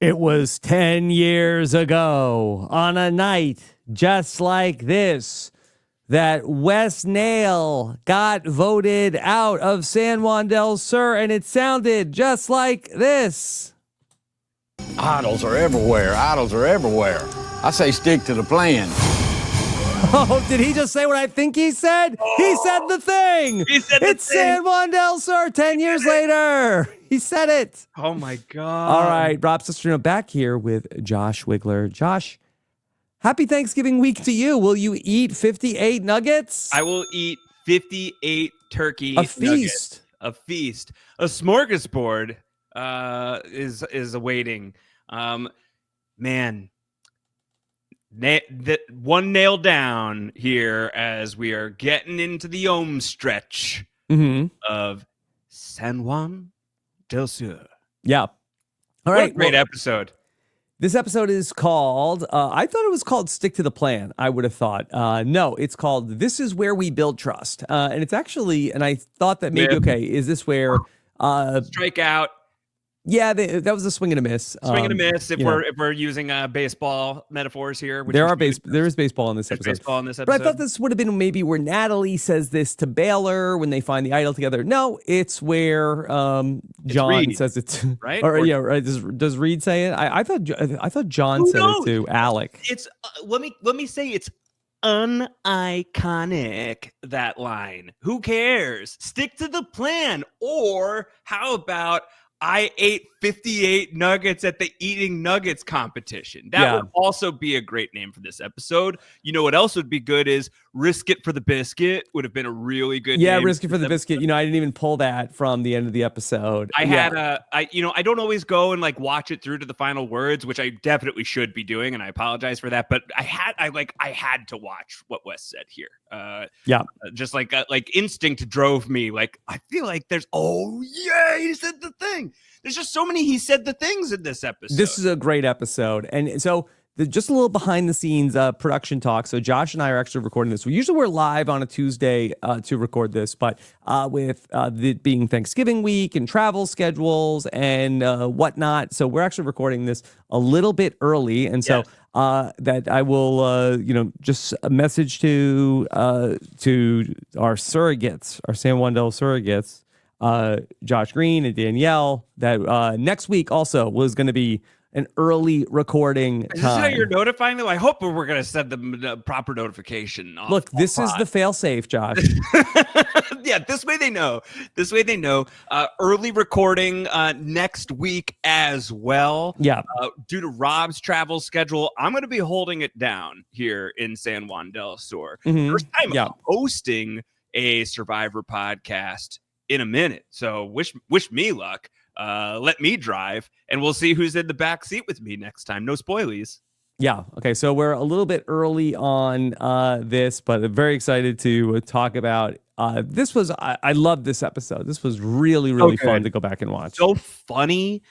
It was 10 years ago on a night just like this that Wes Nail got voted out of San Juan del Sur, and it sounded just like this. Idols are everywhere. Idols are everywhere. I say stick to the plan. Oh, did he just say what I think he said? Oh, he said the thing. He said it's the thing. San Juan del Sur 10 years later. He said it. Oh, my God. All right, Rob Cesternino back here with Josh Wigler. Josh, happy Thanksgiving week to you. Will you eat 58 nuggets? I will eat 58 turkey nuggets. A feast. A smorgasbord is awaiting. Man. One nail down here as we are getting into the home stretch of San Juan del Sur. Yeah. All right. What a great episode. This episode is called, I thought it was called Stick to the Plan. I would have thought. No, it's called This Is Where We Build Trust. And it's actually, and I thought that maybe, okay, is this where... Strike out. Yeah, that was a swing and a miss. Swing and a miss if we're using baseball metaphors here. There is baseball in this episode. Baseball in this episode. But I thought this would have been maybe where Natalie says this to Baylor when they find the idol together. No, it's where John says it, right? Right. Does Reed say it? I thought John said it to Alec. It's let me say it's uniconic, that line. Who cares? Stick to the plan. Or how about I ate 58 nuggets at the Eating Nuggets competition? That would also be a great name for this episode. You know what else would be good is Risk It for the Biscuit would have been a really good name. Yeah, Risk It for the Biscuit. You know, I didn't even pull that from the end of the episode. I don't always go and like watch it through to the final words, which I definitely should be doing, and I apologize for that. But I had to watch what Wes said here. Just like instinct drove me. Like, I feel like he said the thing. There's just so many he said the things in this episode. This is a great episode. And so just a little behind the scenes production talk. So Josh and I are actually recording this. We're live on a Tuesday to record this, but with it being Thanksgiving week and travel schedules and whatnot. So we're actually recording this a little bit early. And so that I will, just a message to our surrogates, our San Juan del surrogates, Josh Green and Danielle, that next week also was going to be an early recording time. Is this how you're notifying them? I hope we're going to send them the proper notification. Look, this is the fail-safe, Josh. Yeah, this way they know. Early recording next week as well. Yeah. Due to Rob's travel schedule, I'm going to be holding it down here in San Juan del Sur. First time hosting a Survivor podcast in a minute. So wish me luck. Let me drive, and we'll see who's in the back seat with me next time. No spoilies. Yeah. Okay. So we're a little bit early on this, but I'm very excited to talk about this. I love this episode. This was really, really fun to go back and watch. So funny.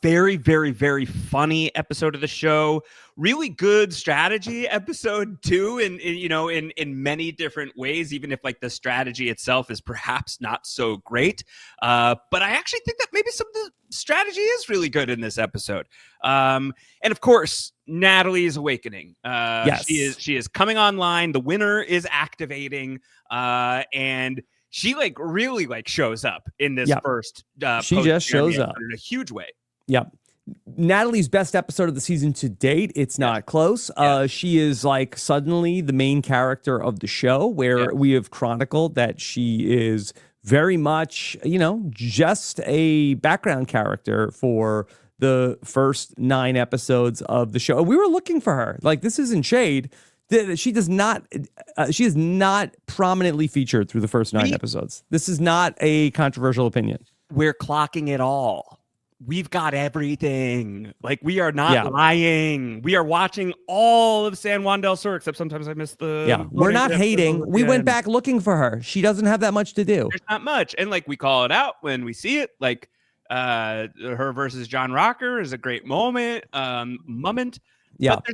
Very, very, very funny episode of the show. Really good strategy episode too, in many different ways, even if like the strategy itself is perhaps not so great. But I actually think that maybe some of the strategy is really good in this episode. And of course, Natalie is awakening. Yes. She is coming online. The winner is activating, and she really shows up in this first. She just shows up in a huge way. Yep. Natalie's best episode of the season to date. It's not close. She is suddenly the main character of the show, where we have chronicled that she is very much, just a background character for the first 9 episodes of the show. We were looking for her. This isn't shade. She is not prominently featured through the first 9 episodes. This is not a controversial opinion. We're clocking it all. We've got everything. We are not lying. We are watching all of San Juan del Sur, except sometimes I miss the... Yeah, we're not hating. We went back looking for her. She doesn't have that much to do. There's not much. And we call it out when we see it. Her versus John Rocker is a great moment. Yeah. But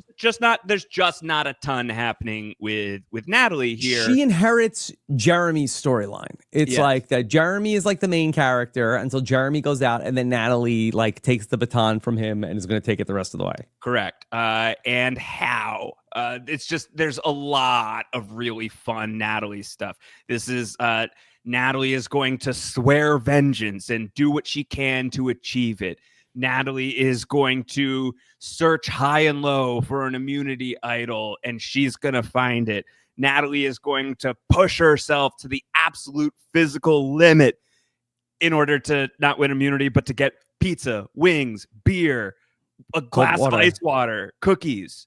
there's just not a ton happening with Natalie here. She inherits Jeremy's storyline. It's like that Jeremy is like the main character until Jeremy goes out, and then Natalie like takes the baton from him and is going to take it the rest of the way. Correct. And how? It's just there's a lot of really fun Natalie stuff. This is Natalie is going to swear vengeance and do what she can to achieve it. Natalie is going to search high and low for an immunity idol, and she's going to find it. Natalie is going to push herself to the absolute physical limit in order to not win immunity, but to get pizza, wings, beer, a glass of ice water, cookies.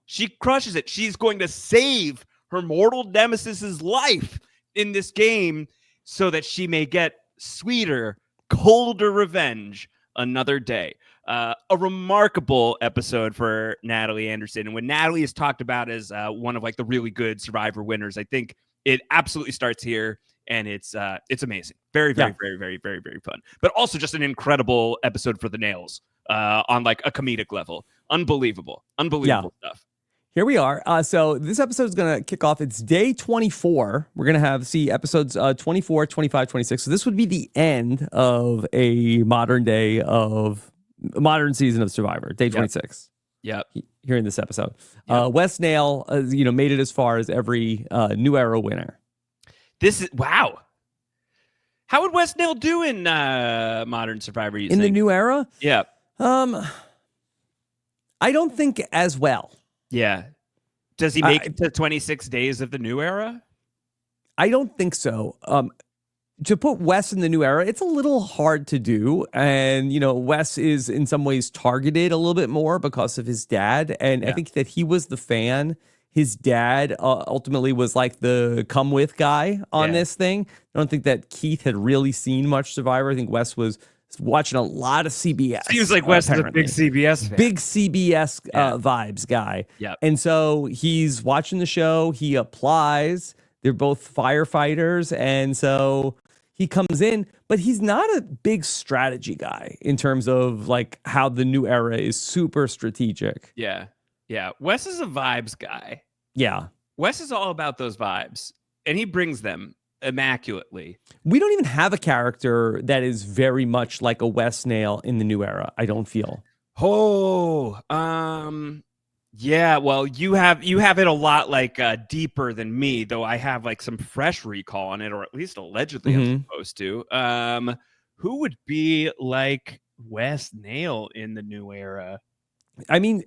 She crushes it. She's going to save her mortal nemesis's life in this game so that she may get sweeter, colder revenge another day. A remarkable episode for Natalie Anderson. And when Natalie is talked about as one of like the really good Survivor winners, I think it absolutely starts here, and it's amazing. Very, very, very, very, very, very fun. But also just an incredible episode for the nails on like a comedic level. Unbelievable stuff. Here we are. So this episode is going to kick off. It's day 24. We're going to see episodes 24, 25, 26. So this would be the end of a modern season of Survivor, day 26. Yep. Here in this episode. Wes Nail, made it as far as every New Era winner. This is, wow. How would Wes Nail do in modern Survivor, you think? The New Era? Yeah. I don't think as well. Yeah. Does he make it to 26 days of the New Era? I don't think so. To put Wes in the New Era, it's a little hard to do. And, Wes is in some ways targeted a little bit more because of his dad. And I think that he was the fan. His dad ultimately was like the come with guy on this thing. I don't think that Keith had really seen much Survivor. I think Wes was watching a lot of CBS. Seems like Wes is a big CBS fan. Big CBS vibes guy. Yep. And so he's watching the show. He applies. They're both firefighters. And so he comes in, but he's not a big strategy guy in terms of like how the New Era is super strategic. Yeah. Yeah. Wes is a vibes guy. Yeah. Wes is all about those vibes, and he brings them immaculately. We don't even have a character that is very much like a Wes Nail in the New Era, I don't feel. Yeah, well, you have it a lot like deeper than me, though I have like some fresh recall on it, or at least allegedly I'm supposed to. Who would be like Wes Nail in the New Era? I mean,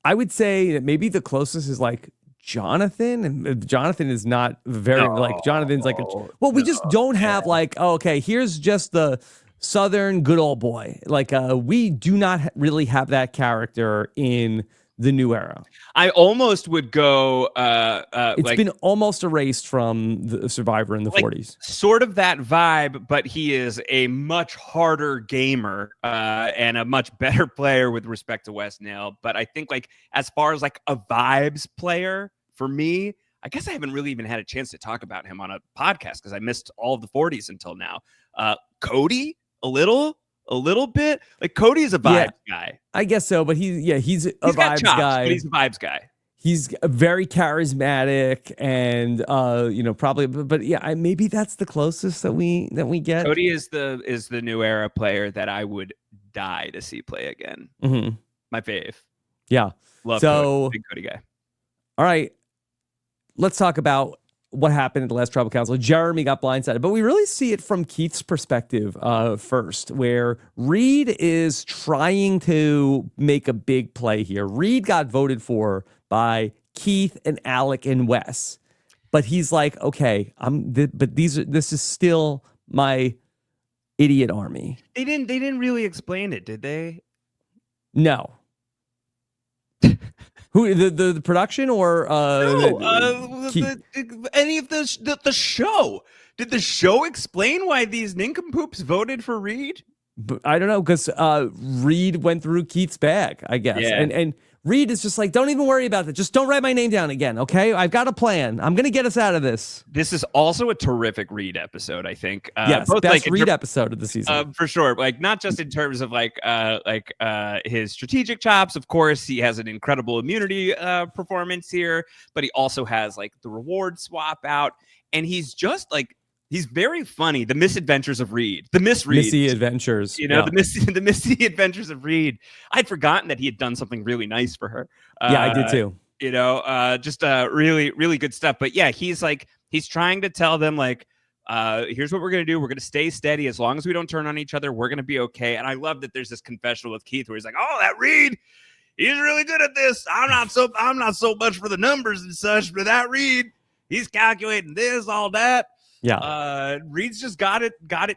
I would say that maybe the closest is like Jonathan, and Jonathan is not very Jonathan's like we just don't have like, okay, here's just the Southern good old boy. Like we do not really have that character in the New Era. I almost would go it's been almost erased from the Survivor in the 40s. Sort of that vibe, but he is a much harder gamer and a much better player with respect to Wes Nail. But I think like as far as like a vibes player for me, I guess I haven't really even had a chance to talk about him on a podcast because I missed all of the 40s until now. Cody, a little bit. Like Cody's a vibes guy. I guess so, but he's a vibes guy. But he's a vibes guy. He's very charismatic and probably, but yeah, maybe that's the closest that we get. Cody is the New Era player that I would die to see play again. Mm-hmm. My fave. Yeah. Love Cody. Big Cody guy. All right. Let's talk about what happened at the last tribal council. Jeremy got blindsided, but we really see it from Keith's perspective first, where Reed is trying to make a big play here. Reed got voted for by Keith and Alec and Wes, but he's like, okay, this is still my idiot army. They didn't really explain it, did they? No. Who the production or any of the show? Did the show explain why these nincompoops voted for Reed? But I don't know, because Reed went through Keith's bag, I guess. Yeah. And Reed is just like, don't even worry about it. Just don't write my name down again, okay? I've got a plan. I'm going to get us out of this. This is also a terrific Reed episode, I think. Yes, both best like Reed episode of the season. for sure. Like not just in terms of his strategic chops. Of course, he has an incredible immunity performance here, but he also has like the reward swap out, and he's just like he's very funny. The misadventures of Reed, the Missy adventures. the Missy adventures of Reed. I'd forgotten that he had done something really nice for her. Yeah, I did too. Just really, really good stuff. But yeah, he's trying to tell them like, here's what we're going to do. We're going to stay steady. As long as we don't turn on each other, we're going to be okay. And I love that there's this confessional with Keith where he's like, oh, that Reed, he's really good at this. I'm not so much for the numbers and such, but that Reed, he's calculating this, all that. Yeah. Reed's just got it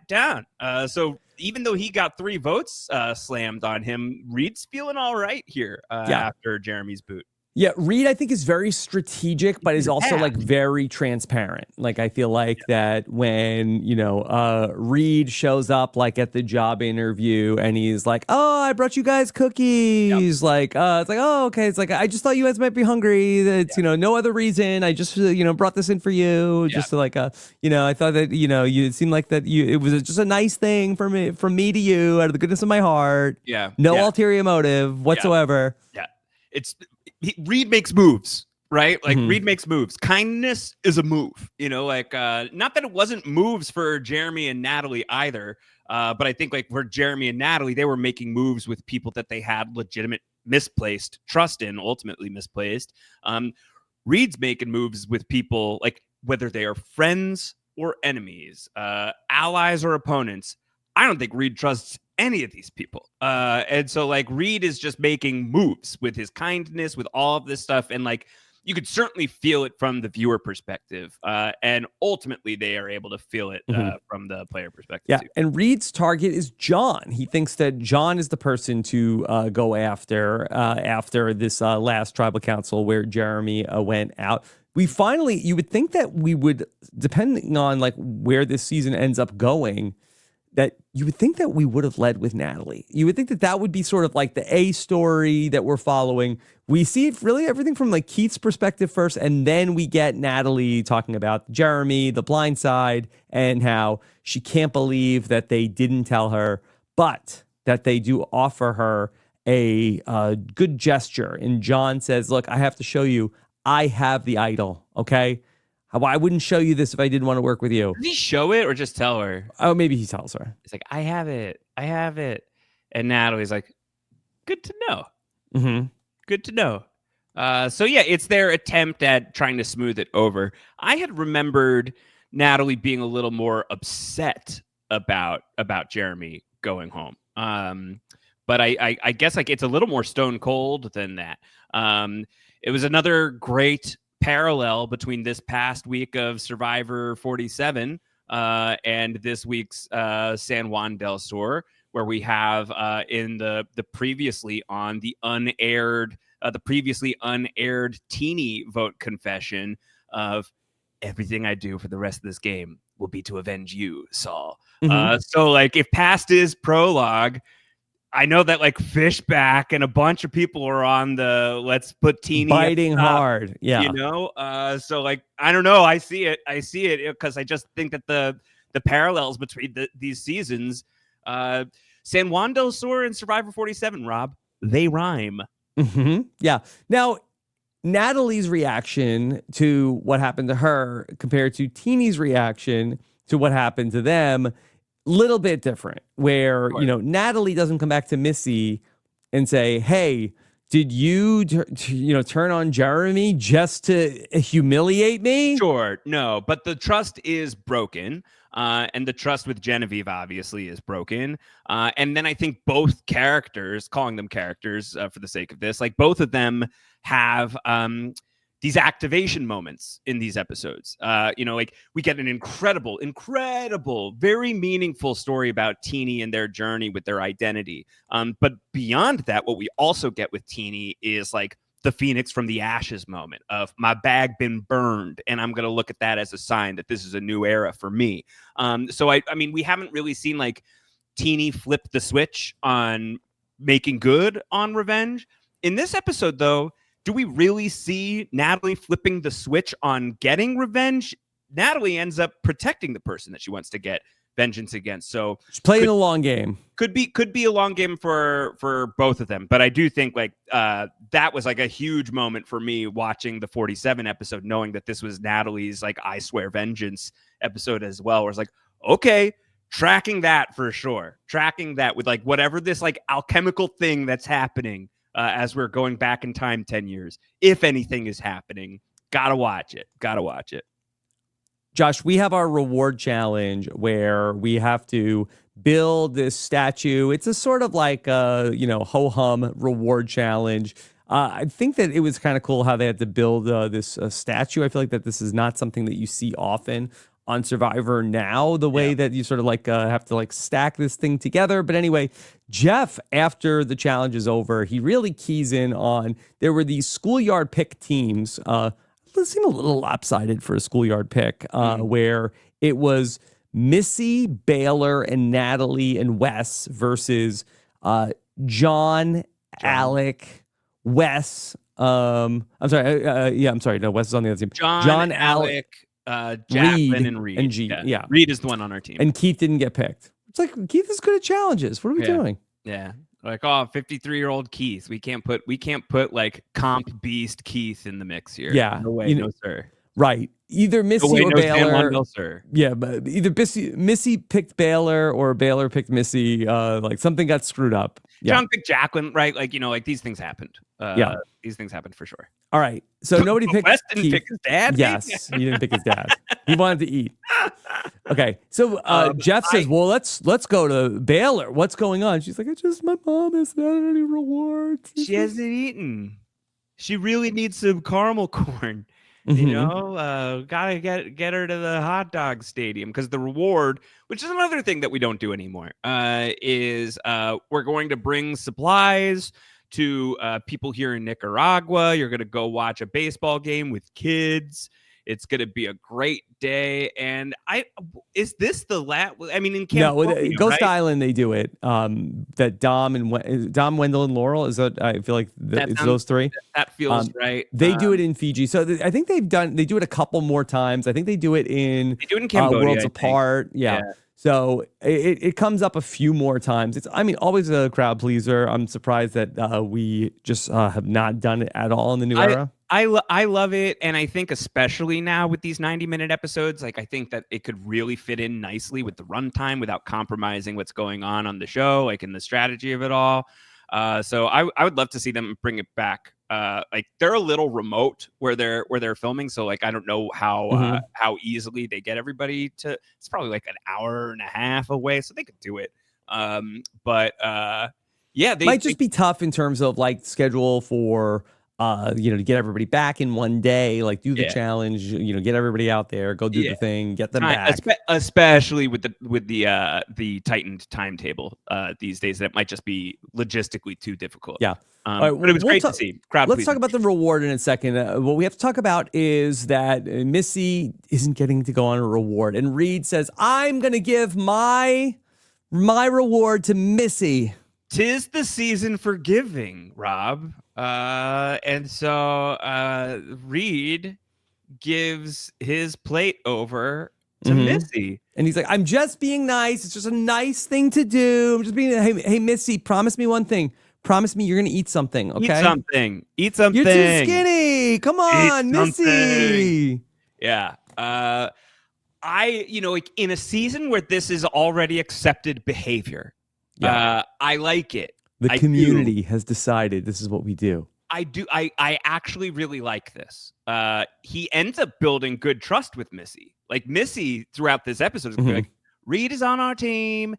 down. So even though he got 3 votes slammed on him, Reed's feeling all right here after Jeremy's boot. Yeah, Reed, I think, is very strategic, but is also like very transparent. Like, I feel like that when, Reed shows up like at the job interview and he's like, oh, I brought you guys cookies. Yep. Like, it's like, oh, okay. It's like, I just thought you guys might be hungry. It's, no other reason. I just, brought this in for you. Just to like, I thought that, it seemed like that it was just a nice thing from me to you out of the goodness of my heart. Yeah. No ulterior motive whatsoever. Yeah. Reed makes moves, right? Like Reed makes moves. Kindness is a move, not that it wasn't moves for Jeremy and Natalie either. But I think like for Jeremy and Natalie, they were making moves with people that they had legitimate misplaced trust in, ultimately misplaced. Reed's making moves with people like whether they are friends or enemies, allies or opponents. I don't think Reed trusts any of these people. And so like Reed is just making moves with his kindness, with all of this stuff. And like, you could certainly feel it from the viewer perspective. And ultimately they are able to feel it from the player perspective. Yeah. Too. And Reed's target is John. He thinks that John is the person to go after this last tribal council where Jeremy went out. You would think that we would, depending on like where this season ends up going, that you would think that we would have led with Natalie. You would think that that would be sort of like the A story that we're following. We see really everything from like Keith's perspective first, and then we get Natalie talking about Jeremy, the blind side, and how she can't believe that they didn't tell her, but that they do offer her a good gesture. And John says, look, I have to show you, I have the idol, okay? I wouldn't show you this if I didn't want to work with you. Did he show it or just tell her? Oh, maybe he tells her. It's like, I have it. And Natalie's like, good to know. Mm-hmm. Good to know. So yeah, it's their attempt at trying to smooth it over. I had remembered Natalie being a little more upset about Jeremy going home. But I guess like it's a little more stone cold than that. It was another great parallel between this past week of Survivor 47 and this week's San Juan del Sur, where we have in the previously unaired teeny vote confession of everything I do for the rest of this game will be to avenge you, Saul. So like if past is prologue, I know that like Fishback and a bunch of people are on the let's put Teeny biting hard. Yeah. So like, I don't know. I see it because I just think that the parallels between these seasons, San Juan del Sur and Survivor 47, Rob, they rhyme. Yeah. Now, Natalie's reaction to what happened to her compared to Teeny's reaction to what happened to them, little bit different, where, Natalie doesn't come back to Missy and say, hey, did you, turn on Jeremy just to humiliate me? Sure. No, but the trust is broken. And the trust with Genevieve obviously is broken. And then I think both characters, calling them characters for the sake of this, like both of them have these activation moments in these episodes. Like we get an incredible, very meaningful story about Teeny and their journey with their identity. But beyond that, what we also get with Teeny is like the Phoenix from the ashes moment of my bag been burned, and I'm going to look at that as a sign that this is a new era for me. So I mean, we haven't really seen like teeny flip the switch on making good on revenge. In this episode, though, do we really see Natalie flipping the switch on getting revenge? Natalie ends up protecting the person that she wants to get vengeance against. So She's playing the long game. Could be a long game for both of them. But I do think like that was like a huge moment for me watching the 47 episode, knowing that this was Natalie's like I swear vengeance episode as well. Where it's like, okay, tracking that for sure. Tracking that with like whatever this like alchemical thing that's happening as we're going back in time 10 years. If anything is happening, gotta watch it. Gotta watch it. Josh, we have our reward challenge where we have to build this statue. It's a sort of like ho-hum reward challenge. I think that it was kind of cool how they had to build this statue. I feel like that this is not something that you see often on Survivor now, the way that you sort of like have to like stack this thing together. But anyway, Jeff, after the challenge is over, he really keys in on, there were these schoolyard pick teams. It seemed a little lopsided for a schoolyard pick, where it was Missy, Baylor, and Natalie and Wes versus John, Alec, Wes. I'm sorry. No, Wes is on the other team. John, Alec, Jacqueline, and Reed. And G. Yeah. Reed is the one on our team. And Keith didn't get picked. It's like, Keith is good at challenges. What are we doing? Yeah. Like, 53-year-old Keith. We can't put like comp beast Keith in the mix here. Yeah. No way, no sir. Right. Either Missy or Baylor. No, sir. Yeah, but either Missy picked Baylor or Baylor picked Missy. Like something got screwed up. Yeah. John picked Jacqueline, right? Like, like these things happened. These things happened for sure. All right. So nobody picked Wes didn't Keith. pick his dad? Yes, he didn't pick his dad. He wanted to eat. Okay. So Jeff says, well, let's go to Baylor. What's going on? She's like, my mom hasn't had any rewards. She hasn't eaten. She really needs some caramel corn. Mm-hmm. Gotta get her to the hot dog stadium, because the reward, which is another thing that we don't do anymore, is we're going to bring supplies to people here in Nicaragua. You're gonna go watch a baseball game with kids. It's gonna be a great day. And is this the last? I mean, in Cambodia, no, Ghost right? Island they do it. That Dom, Wendell, and Laurel, is that? I feel like it's those three. That feels right. They do it in Fiji, so I think they do it a couple more times. I think they do it in Cambodia, Worlds Apart. Yeah. So it comes up a few more times. It's always a crowd pleaser. I'm surprised that we just have not done it at all in the new era. I love it, and I think especially now with these 90-minute episodes, like I think that it could really fit in nicely with the runtime without compromising what's going on the show, like in the strategy of it all. So I would love to see them bring it back. Like they're a little remote where they're filming, so like I don't know how easily they get everybody to. It's probably like an hour and a half away, so they could do it. They might just be tough in terms of like schedule for to get everybody back in one day, like do the challenge, get everybody out there, go do the thing, get them back. Especially with the tightened timetable these days, that might just be logistically too difficult. Yeah. Right, but it was great to see. Let's talk about the reward in a second. What we have to talk about is that Missy isn't getting to go on a reward, and Reed says, "I'm going to give my reward to Missy." 'Tis the season for giving, Rob. And so Reed gives his plate over to Missy. And he's like, I'm just being nice. It's just a nice thing to do. I'm just being, hey, Missy, promise me one thing. Promise me you're going to eat something, okay? Eat something. You're too skinny. Come on, Missy. Yeah. Like in a season where this is already accepted behavior, I like it. The community has decided this is what we do. I do. I actually really like this. He ends up building good trust with Missy. Like Missy throughout this episode is gonna be like, Reed is on our team.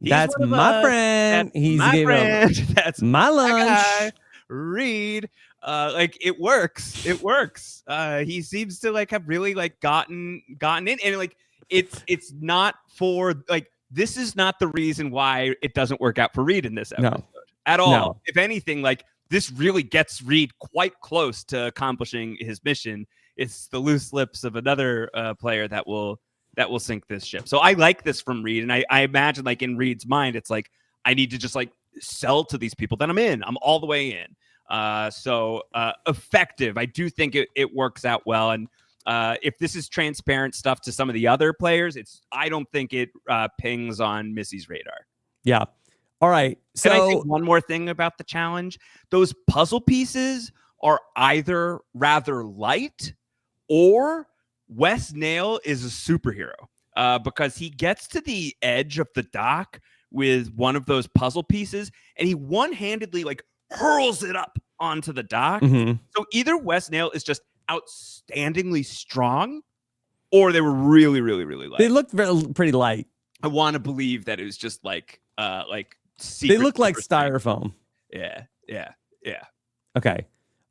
That's my friend. He's my friend. That's my lunch. Guy. Reed. Like it works. It works. He seems to like have really like gotten in, and like it's not for like, this is not the reason why it doesn't work out for Reed in this episode at all. No. If anything, like this really gets Reed quite close to accomplishing his mission. It's the loose lips of another player that will that will sink this ship. So I like this from Reed, and I imagine like in Reed's mind, it's like I need to just like sell to these people that I'm all the way in. So effective. I do think it works out well. And if this is transparent stuff to some of the other players, I don't think it pings on Missy's radar. Yeah. All right. So can I say one more thing about the challenge? Those puzzle pieces are either rather light or Wes Nail is a superhero because he gets to the edge of the dock with one of those puzzle pieces and he one-handedly like hurls it up onto the dock. So either Wes Nail is just outstandingly strong or they were really, really, really light. They looked pretty light. I want to believe that it was just like they look like styrofoam. Yeah. Okay.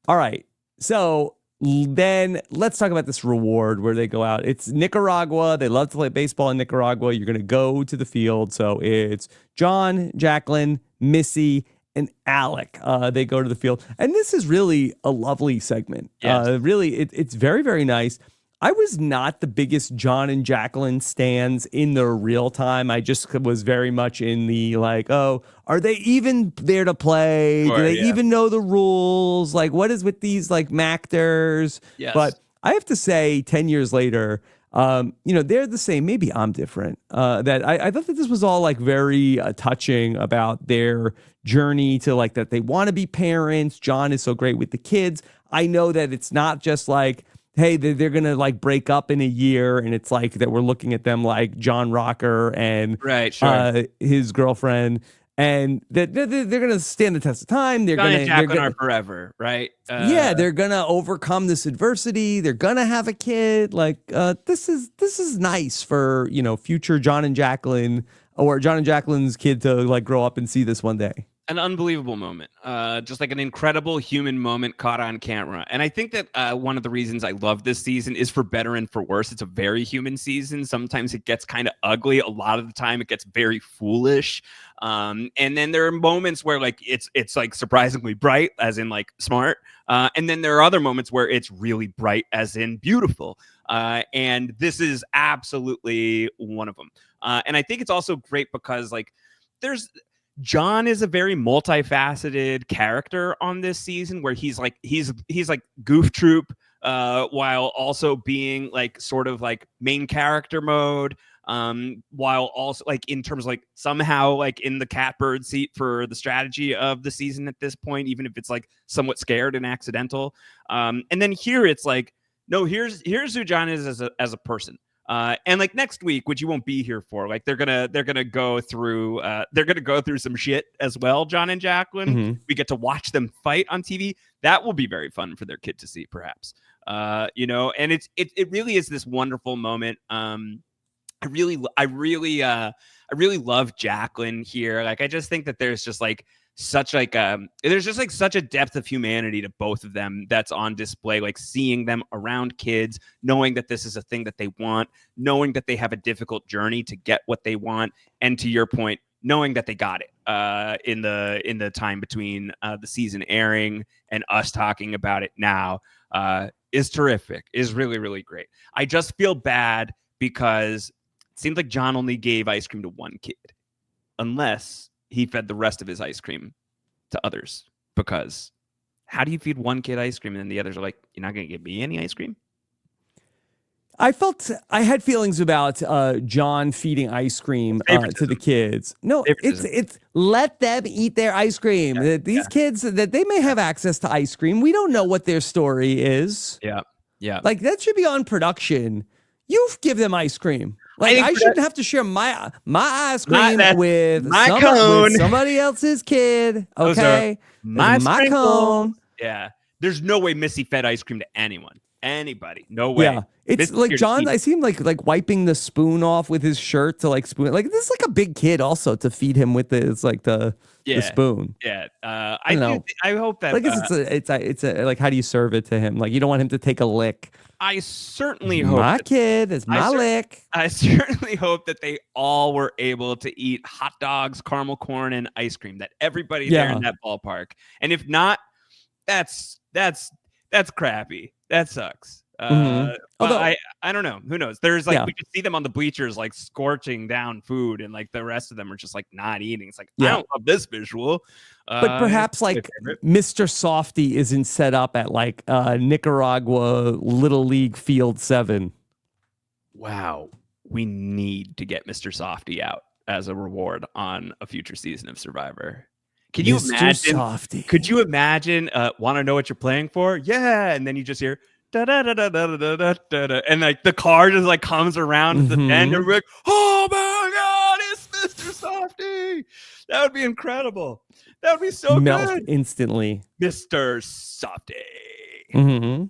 All right. So then let's talk about this reward where they go out. It's Nicaragua. They love to play baseball in Nicaragua. You're going to go to the field. So it's John, Jacqueline, Missy, and Alec. They go to the field. And this is really a lovely segment. Yes. Really, it's very, very nice. I was not the biggest John and Jacqueline stands in the real time. I just was very much in the like, oh, are they even there to play? Do they even know the rules? Like, what is with these like Mactors? Yes. But I have to say, 10 years later, they're the same. Maybe I'm different. That I thought that this was all like very touching about their journey to like that they want to be parents. John is so great with the kids. I know that it's not just like, hey, they're going to like break up in a year. And it's like that we're looking at them like John Rocker and his girlfriend. And that they're going to stand the test of time. John and Jacqueline are forever, right? They're going to overcome this adversity. They're going to have a kid. Like this is nice for, future John and Jacqueline or John and Jacqueline's kid to like grow up and see this one day. An unbelievable moment, just like an incredible human moment caught on camera. And I think that one of the reasons I love this season is for better and for worse. It's a very human season. Sometimes it gets kind of ugly. A lot of the time it gets very foolish. And then there are moments where like it's like surprisingly bright, as in like smart. And then there are other moments where it's really bright, as in beautiful. And this is absolutely one of them. And I think it's also great because like John is a very multifaceted character on this season where he's like goof troop while also being like sort of like main character mode while also like in terms of like somehow like in the catbird seat for the strategy of the season at this point, even if it's like somewhat scared and accidental. And then here it's like, no, here's who John is as a person. And like next week, which you won't be here for, like they're gonna go through some shit as well. John and Jacqueline, we get to watch them fight on TV. That will be very fun for their kid to see, perhaps. And it really is this wonderful moment. I really love Jacqueline here. Like I just think that there's just like such like there's just like such a depth of humanity to both of them that's on display, like seeing them around kids, knowing that this is a thing that they want, knowing that they have a difficult journey to get what they want, and to your point, knowing that they got it in the time between the season airing and us talking about it now is terrific, is really, really great. I just feel bad because it seems like John only gave ice cream to one kid, unless he fed the rest of his ice cream to others. Because how do you feed one kid ice cream and then the others are like, you're not going to give me any ice cream? I had feelings about John feeding ice cream to the kids. No, it's let them eat their ice cream. These kids, that they may have access to ice cream. We don't know what their story is. Yeah. Like that should be on production. You give them ice cream. Like I shouldn't have to share my ice cream with somebody else's kid. Okay, my cone. Yeah, there's no way Missy fed ice cream to anybody. No way. Yeah, it's like John. I see him like wiping the spoon off with his shirt to like spoon. Like this is like a big kid also to feed him with the spoon. Yeah, I know. I hope that like it's a like how do you serve it to him? Like you don't want him to take a lick. I certainly hope my kid is my lick. I certainly hope that they all were able to eat hot dogs, caramel corn, and ice cream. That everybody there in that ballpark. And if not, that's crappy. That sucks. Mhm. But Although, I don't know. Who knows? There's like yeah, we could see them on the bleachers like scorching down food, and like the rest of them are just like not eating. It's like I yeah. don't love this visual. But It's perhaps my like favorite. Mr. Softy isn't set up at like Nicaragua Little League Field 7. Wow, we need to get Mr. Softy out as a reward on a future season of Survivor. Can you Mr. imagine? Softy. Could you imagine? Want to know what you're playing for? Yeah, and then you just hear da da da da da da da da da, and like the car just like comes around at the end, and we're like, oh my god, it's Mr. Softy! That would be incredible. That would be so Melt good, instantly. Mr. Softy. Mm-hmm.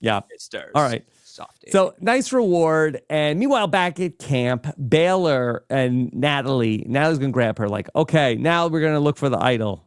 Yeah. Mr. All right. Softy. So nice reward. And meanwhile, back at camp, Baylor and Natalie's going to grab her like, okay, now we're going to look for the idol.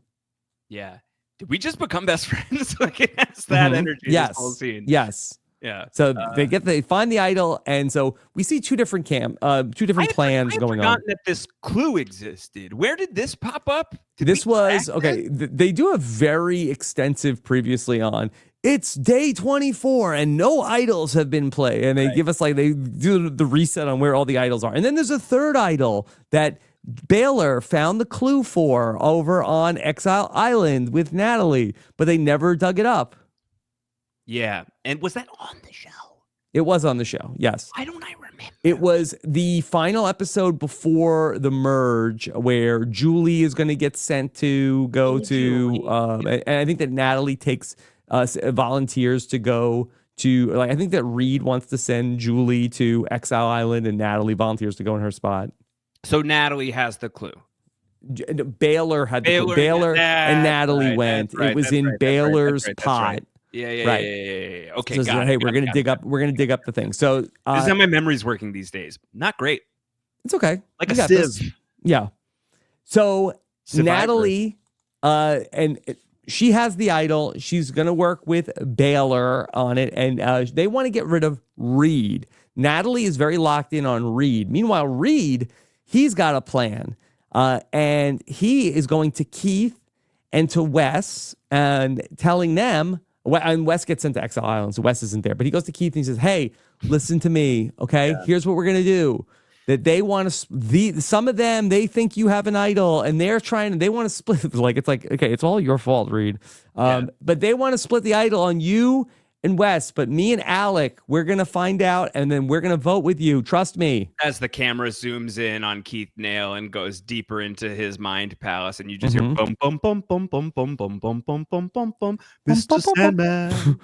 Yeah. Did we just become best friends? Like it has that energy. Yes. This whole scene. Yes. Yeah. So they find the idol. And so we see two different plans going on. That this clue existed. Where did this pop up? This was, okay, they do a very extensive previously on. It's day 24 and no idols have been played. And they give us like, they do the reset on where all the idols are. And then there's a third idol that Baylor found the clue for over on Exile Island with Natalie, but they never dug it up. Yeah. And was that on the show? It was on the show, yes. Why don't I remember? It was the final episode before the merge where Julie is going to get sent to go to, and I think that Natalie takes volunteers to go to, like, I think that Reed wants to send Julie to Exile Island and Natalie volunteers to go in her spot. So Natalie has the clue. Baylor had the clue. Baylor and Natalie went. It was in Baylor's pot. Yeah. Okay, so hey, we're gonna dig up the thing. So this is how my memory's working these days. Not great. It's okay. Like a sieve. Yeah. So Survivor. Natalie, and she has the idol. She's gonna work with Baylor on it, and they want to get rid of Reed. Natalie is very locked in on Reed. Meanwhile, Reed, he's got a plan, and he is going to Keith and to Wes and telling them. And Wes gets sent to Exile Island, so Wes isn't there. But he goes to Keith and he says, "Hey, listen to me, okay? Yeah. Here's what we're gonna do. That they want to. Some of them they think you have an idol, and they want to split. It's like okay, it's all your fault, Reed. But they want to split the idol on you and Wes. But me and Alec, we're gonna find out, and then we're gonna vote with you. Trust me." As the camera zooms in on Keith Nail and goes deeper into his mind palace, and you just hear bum bum bum bum bum bum bum bum bum bum bum bum, Mr. Sandman.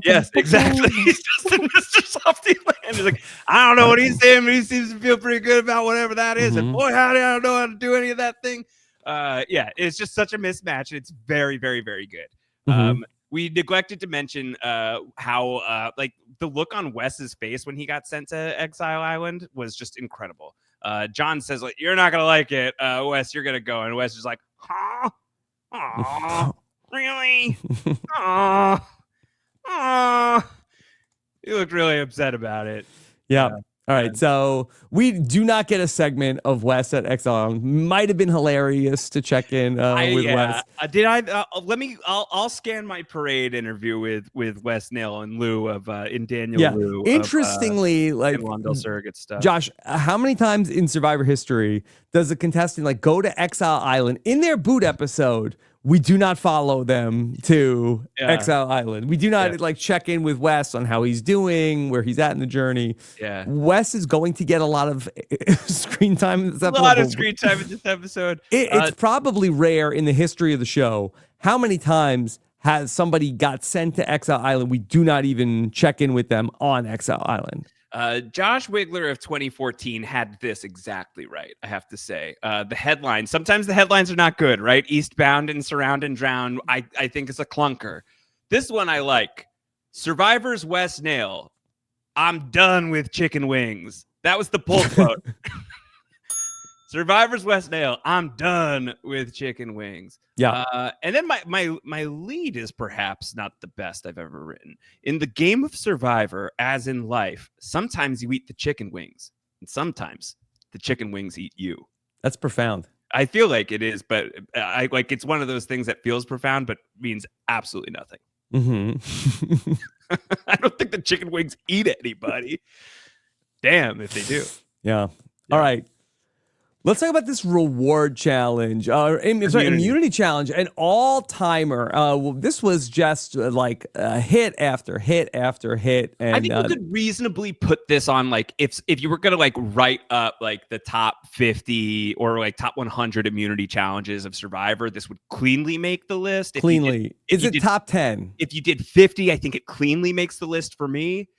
Yes, exactly. He's just in Mr. Softy land. He's like, I don't know what he's saying, but he seems to feel pretty good about whatever that is. And boy, howdy, I don't know how to do any of that thing. Yeah, it's just such a mismatch. It's very, very, very good. We neglected to mention how like the look on Wes's face when he got sent to Exile Island was just incredible. John says, like, you're not gonna like it, Wes, you're gonna go. And Wes is like, huh? Aww, really? Aww. He looked really upset about it. Yeah. All right, so we do not get a segment of Wes at Exile. Might have been hilarious to check in with Wes. Did I? I'll scan my parade interview with Wes Nail in lieu of in Daniel. Yeah. Lieu Interestingly, of, like Juan del Sur stuff. Josh, how many times in Survivor history does a contestant like go to Exile Island in their boot episode? We do not follow them to Exile Island. We do not like check in with Wes on how he's doing, where he's at in the journey. Yeah. Wes is going to get a lot of screen time in this episode. A lot of screen time in this episode. It's probably rare in the history of the show. How many times has somebody got sent to Exile Island? We do not even check in with them on Exile Island. Josh Wigler of 2014 had this exactly right, I have to say. The headlines, sometimes the headlines are not good, right? Eastbound and Surround and Drown, I think is a clunker. This one I like. Survivor's Wes Nail, I'm done with chicken wings. That was the pull quote. Survivor's Wes Nail, I'm done with chicken wings. Yeah. And then my lead is perhaps not the best I've ever written. In the game of Survivor, as in life, sometimes you eat the chicken wings, and sometimes the chicken wings eat you. That's profound. I feel like it is, but I like it's one of those things that feels profound, but means absolutely nothing. Mm-hmm. I don't think the chicken wings eat anybody. Damn if they do. Yeah. All right. Let's talk about this reward challenge. Immunity challenge, an all-timer. This was just like hit after hit after hit. And I think you could reasonably put this on like if you were gonna like write up like the top 50 or like top 100 immunity challenges of Survivor, this would cleanly make the list. Cleanly. Is it top 10? If you did 50, I think it cleanly makes the list for me.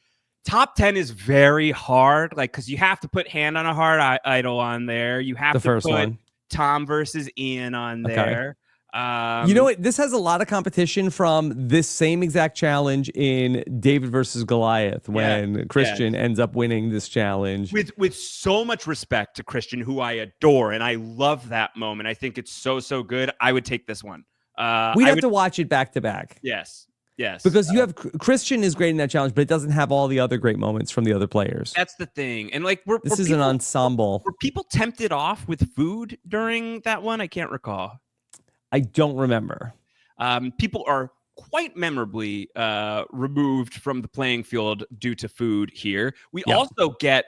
Top 10 is very hard, like because you have to put Hand on a Heart Idol on there. You have to put Tom versus Ian on there. You know what? This has a lot of competition from this same exact challenge in David versus Goliath when Christian ends up winning this challenge. With so much respect to Christian, who I adore, and I love that moment. I think it's so good. I would take this one. We'd have to watch it back to back. Yes. Because you have Christian is great in that challenge, but it doesn't have all the other great moments from the other players. That's the thing. And like this is an ensemble. Were people tempted off with food during that one? I can't recall. I don't remember. People are quite memorably removed from the playing field due to food here. We also get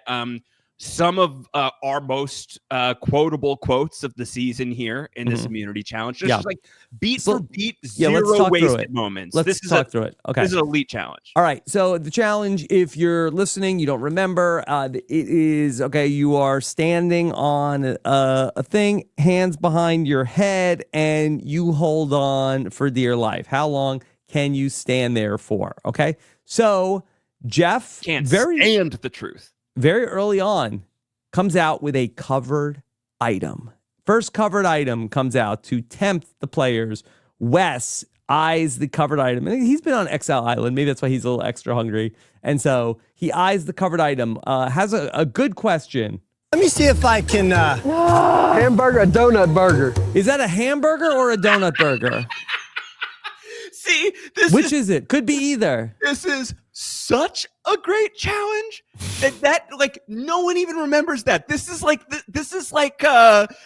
some of our most quotable quotes of the season here in this immunity challenge. Just like beat for beat, zero wasted moments. Let's talk through it. Okay. This is an elite challenge. All right. So the challenge, if you're listening, you don't remember, it is, okay, you are standing on a thing, hands behind your head, and you hold on for dear life. How long can you stand there for? Okay. So Jeff can't stand the truth. Very early on, comes out with a covered item. First covered item comes out to tempt the players. Wes eyes the covered item. And he's been on Exile Island. Maybe that's why he's a little extra hungry. And so he eyes the covered item, has a good question. Let me see if I can... hamburger, a donut burger. Is that a hamburger or a donut burger? See, which is it? Could be either. This is such a great challenge that like no one even remembers that. This is like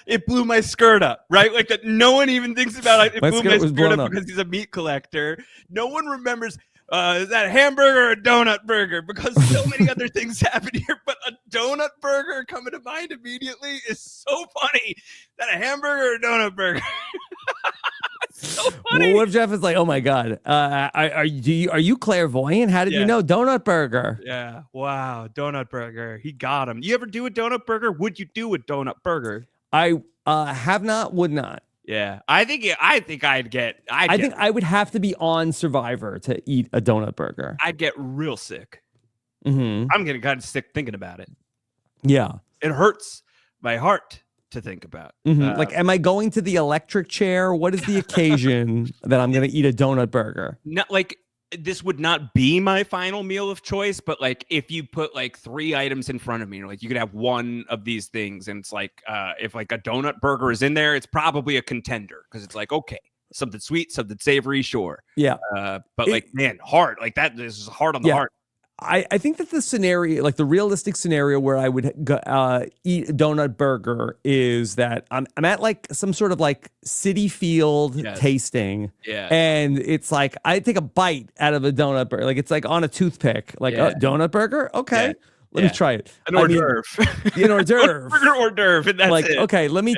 it blew my skirt up, right? Like that no one even thinks about it. It blew my skirt up because he's a meat collector. No one remembers is that a hamburger or a donut burger? Because so many other things happen here, but a donut burger coming to mind immediately is so funny. Is that a hamburger or a donut burger? So funny. Well, what if Jeff is like, oh my God, are you clairvoyant? How did you know? Donut burger. Yeah. Wow. Donut burger. He got him. You ever do a donut burger? Would you do a donut burger? I have not, would not. Yeah. I think I would have to be on Survivor to eat a donut burger. I'd get real sick. Mm-hmm. I'm getting kind of sick thinking about it. Yeah. It hurts my heart to think about. Mm-hmm. Like, am I going to the electric chair? What is the occasion that I'm going to eat a donut burger? Not like this would not be my final meal of choice, but like if you put like 3 items in front of me, like you could have one of these things, and it's like if like a donut burger is in there, it's probably a contender because it's like, okay, something sweet, something savory, sure. Yeah. But like, man, hard. Like that is hard on the heart. I think that the scenario, like the realistic scenario where I would eat a donut burger is that I'm at like some sort of like City Field tasting. Yeah. And it's like, I take a bite out of a donut burger. Like it's like on a toothpick, like a donut burger. Okay. Yeah. Let me try it. An hors d'oeuvre. An hors d'oeuvre. Burger hors d'oeuvre. And that's like, it. okay, let me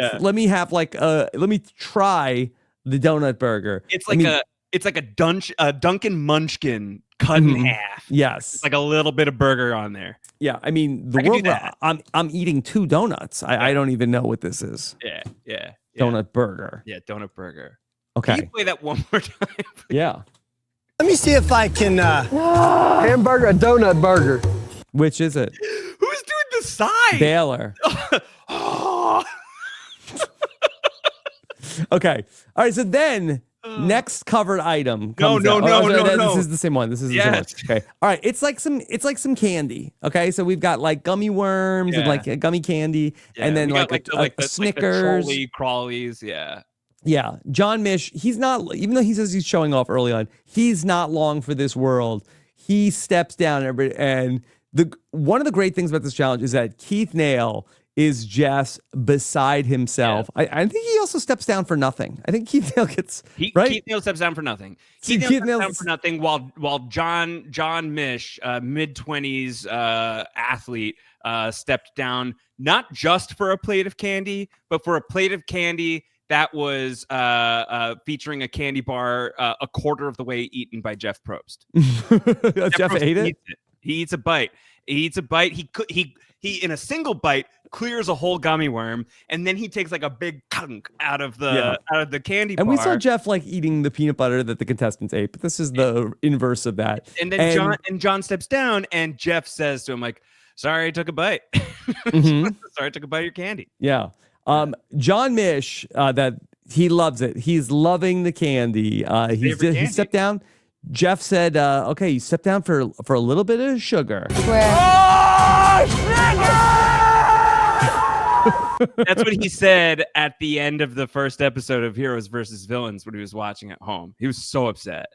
have like, let me try the donut burger. It's like a Dunkin' Munchkin cut in half. Yes. It's like a little bit of burger on there. Yeah. I mean, I'm eating 2 donuts. I don't even know what this is. Yeah. Donut burger. Yeah, donut burger. Okay. Can you play that one more time? Yeah. Let me see if I can... hamburger, a donut burger. Which is it? Who's doing the side? Baylor. Oh. Okay. All right. So then next covered item. No. This is the same one. This is the same one. Yes. Okay. All right. It's like some candy. Okay. So we've got like gummy worms and like a gummy candy, and then like a Snickers, like the crawlies. Yeah. Yeah. John Mish. He's not. Even though he says he's showing off early on, he's not long for this world. He steps down and one of the great things about this challenge is that Keith Nail is just beside himself. I think he also steps down for nothing. I think Keith Neal gets right. Keith Neal steps down for nothing. See, Keith Neal steps down for nothing while John Mish, mid-20s athlete, stepped down not just for a plate of candy, but for a plate of candy that was featuring a candy bar a quarter of the way eaten by Jeff Probst. Jeff Probst ate it? He eats a bite. He in a single bite clears a whole gummy worm, and then he takes like a big chunk out of the candy bar. And we saw Jeff like eating the peanut butter that the contestants ate, but this is the inverse of that. And then John steps down, and Jeff says to him like, "Sorry, I took a bite. Sorry, I took a bite of your candy." Yeah. John Mish, that he loves it. He's loving the candy. He stepped down. Jeff said, "Okay, you step down for a little bit of sugar." That's what he said at the end of the first episode of Heroes versus Villains when he was watching at home. He was so upset.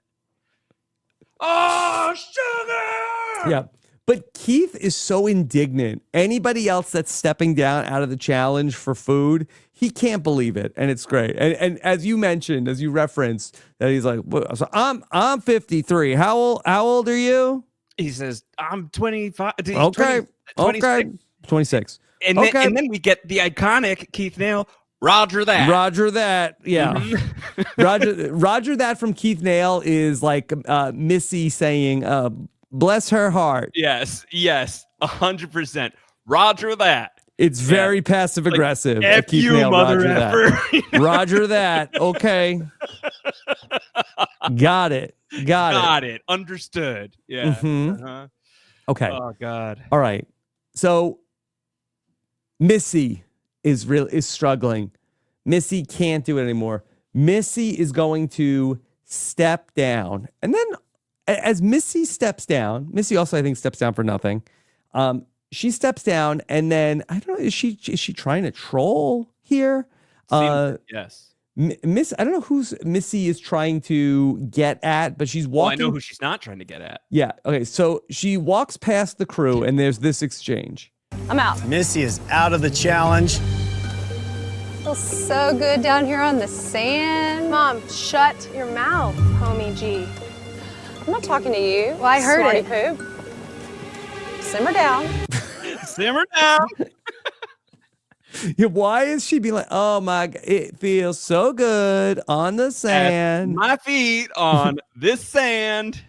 Oh, sugar! Yeah. But Keith is so indignant. Anybody else that's stepping down out of the challenge for food, he can't believe it, and it's great. And as you mentioned, as you referenced, that he's like, so I'm 53. How old are you? He says, I'm 25. Okay. 26. And then we get the iconic Keith Neal, Roger that. Yeah. Roger that from Keith Neal is like Missy saying, bless her heart. Yes, 100%. Roger that. It's very passive aggressive. Like, F you, Neal, mother effer. Roger that. Okay. Got it. Understood. Yeah. Mm-hmm. Okay. Oh God. All right. So Missy is struggling. Missy can't do it anymore. Missy is going to step down. And then as Missy steps down, Missy also, I think, steps down for nothing. She steps down, and then I don't know. Is she trying to troll here? Yes. I don't know who's Missy is trying to get at, but she's walking. Well, I know who she's not trying to get at. Yeah. Okay. So she walks past the crew, and there's this exchange. I'm out. Missy is out of the challenge. Feels so good down here on the sand. Mom, shut your mouth, homie G. I'm not talking to you. Well, I heard it. Poop. Simmer down. Simmer down. Yeah, why is she being like, oh my God, it feels so good on the sand. At my feet on this sand.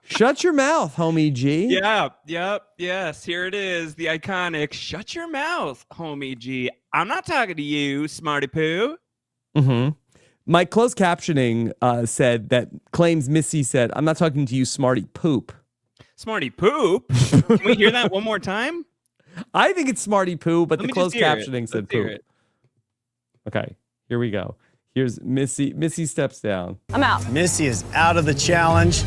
Shut your mouth, homie G. Yes, here it is. The iconic, shut your mouth, homie G. I'm not talking to you, smarty poo. Mm-hmm. My closed captioning said that claims Missy said, I'm not talking to you, smarty poop. Smarty poop? Can we hear that one more time? I think it's smarty poo, but the closed captioning said poop. Okay, here we go. Here's Missy. Missy steps down. I'm out. Missy is out of the challenge.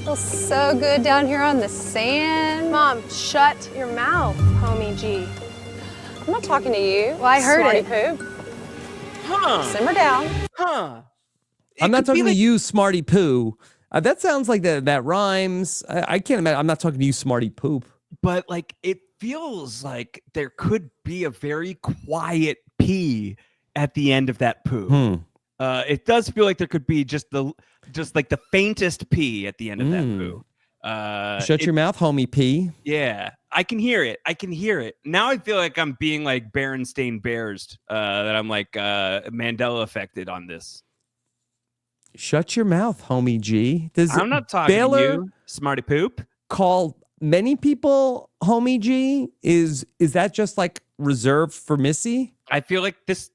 Feels so good down here on the sand. Mom, shut your mouth, homie G. I'm not talking to you. Well, I heard it. Poop. Huh. Simmer down. Huh. I'm not talking to you, smarty poo. That sounds like that rhymes. I can't imagine. I'm not talking to you, smarty poop. But like, it feels like there could be a very quiet pee at the end of that poo. It does feel like there could be just like the faintest pee at the end of that poo. Shut your mouth, homie P. Yeah, I can hear it. Now I feel like I'm being like Berenstain Bears, that I'm like Mandela affected on this. Shut your mouth, homie G. I'm not talking Baylor to you, smarty poop. Call many people homie G. Is that just like reserved for Missy? I feel like this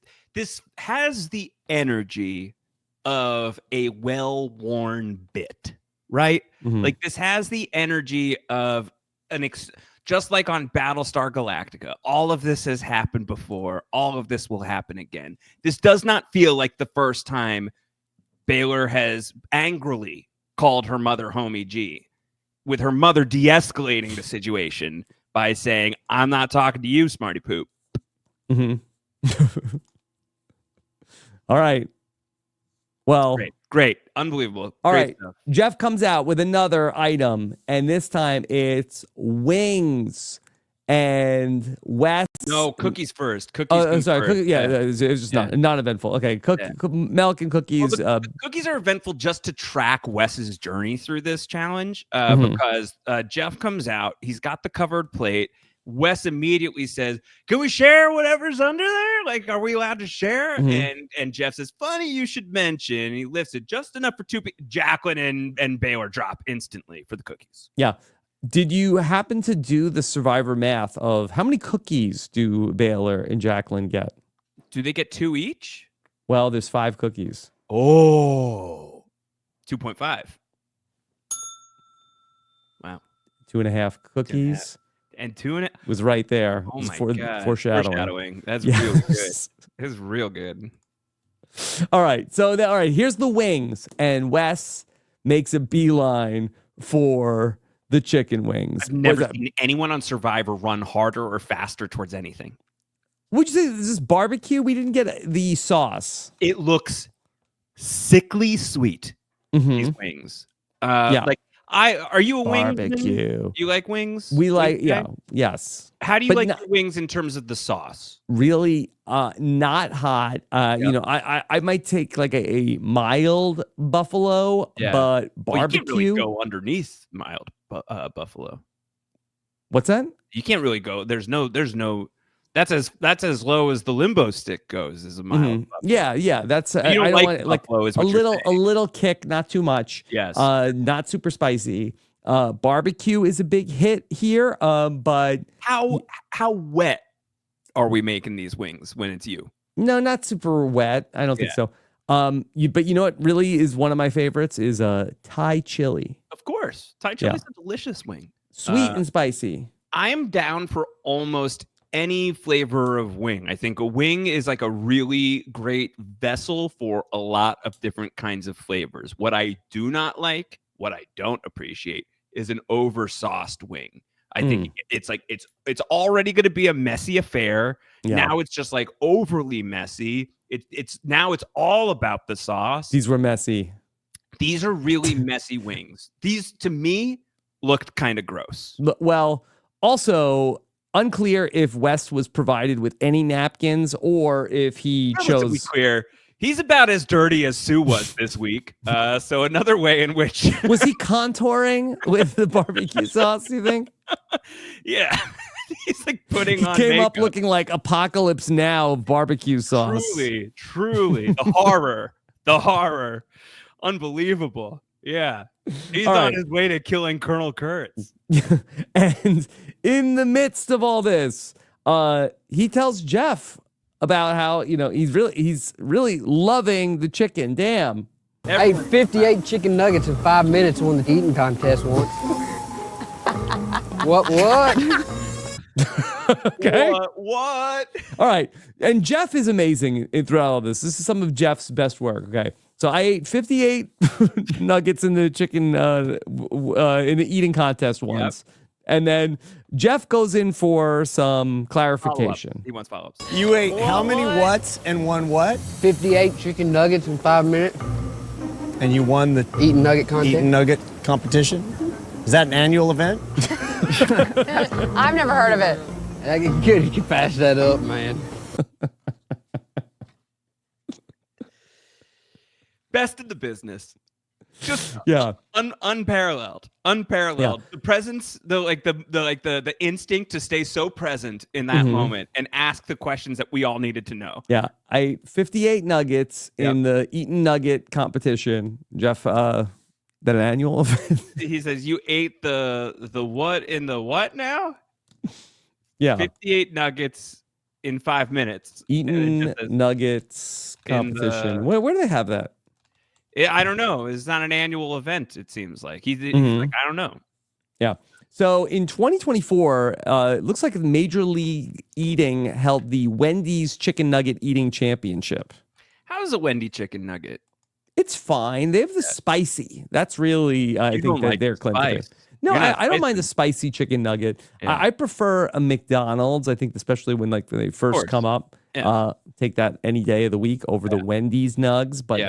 has the energy of a well-worn bit, right? Mm-hmm. Like this has the energy of just like on Battlestar Galactica. All of this has happened before. All of this will happen again. This does not feel like the first time Baylor has angrily called her mother homie G, with her mother de-escalating the situation by saying, I'm not talking to you, smarty poop. Mm-hmm. All right. Well, Great. Unbelievable. All Great right. stuff. Jeff comes out with another item, and this time it's wings. And Wes. No, cookies first. Cookies. Oh, come sorry. first. It was just not eventful. Okay. Milk and cookies. Well, the cookies are eventful just to track Wes's journey through this challenge because Jeff comes out. He's got the covered plate. Wes immediately says, "Can we share whatever's under there? Like, are we allowed to share?" And Jeff says, "Funny you should mention." And he lifts it just enough for two people. Jacqueline and Baylor drop instantly for the cookies. Yeah. Did you happen to do the Survivor math of how many cookies do Baylor and Jacqueline get? Do they get 2 each? Well, there's 5 cookies. Oh, 2.5. Wow. 2.5 cookies. And 2.5 was right there. Oh It was my God. Foreshadowing. That's Yes. real good. It's real good. All right. So, all right. Here's the wings. And Wes makes a beeline for the chicken wings. I've never seen anyone on Survivor run harder or faster towards anything. Would you say this is barbecue? We didn't get the sauce. It looks sickly sweet. These wings. Like are you a wing? Barbecue. You like wings? We like, yes. How do you But like the wings in terms of the sauce? Really not hot. You know, I might take like a mild buffalo, but barbecue. Well, you can't really go underneath mild buffalo. What's that? You can't really go. There's no. That's as low as the limbo stick goes. Is a mild. Yeah. That's You I don't don't like want it, like buffalo is a what you're little kick, not too much. Yes. Not super spicy. Barbecue is a big hit here. But how wet are we making these wings when it's you? no, not super wet. I don't think so. But you know what really is one of my favorites is Thai chili. Of course, Thai chili is a delicious wing. Sweet and spicy. I am down for almost any flavor of wing. I think a wing is like a really great vessel for a lot of different kinds of flavors. What I do not like, what I don't appreciate, is an over-sauced wing. I think it's like it's already going to be a messy affair. Yeah. Now it's just like overly messy. It's all about the sauce. These were messy. These are really messy wings. These to me looked kind of gross. Well, also unclear if Wes was provided with any napkins or if he chose. To be clear, he's about as dirty as Sue was this week. So another way in which was he contouring with the barbecue sauce? You think? Yeah, he's like putting on. Came makeup. up looking like Apocalypse Now barbecue sauce. Truly, the horror, unbelievable. Yeah, he's on his way to killing Colonel Kurtz. And in the midst of all this, he tells Jeff about how he's really loving the chicken. Damn. I ate 58 chicken nuggets in 5 minutes and won the eating contest once. What? Okay. What? All right. And Jeff is amazing throughout all this. This is some of Jeff's best work. Okay. So I ate 58 nuggets in the chicken in the eating contest once. Yep. And then Jeff goes in for some clarification. He wants follow-ups. You ate how many whats and won what? 58 chicken nuggets in 5 minutes. And you won the eating nugget contest? Eating nugget competition? Is that an annual event? I've never heard of it. I get good. You can pass that up, man. Best in the business. Just unparalleled. Yeah. The presence, the instinct to stay so present in that moment and ask the questions that we all needed to know. Yeah, I ate 58 nuggets in the eating nugget competition. Jeff, that an annual event? He says you ate the what in the what now? Yeah, 58 nuggets in 5 minutes. Eating nuggets competition. Where do they have that? I don't know. It's not an annual event, it seems like. He's like, I don't know. Yeah. So in 2024, it looks like Major League Eating held the Wendy's Chicken Nugget Eating Championship. How is a Wendy chicken nugget? It's fine. They have the spicy. That's really, I think, like their claim to fame. No, I don't mind the spicy chicken nugget. Yeah. I prefer a McDonald's. I think, especially when they first come up, take that any day of the week over the Wendy's nugs. But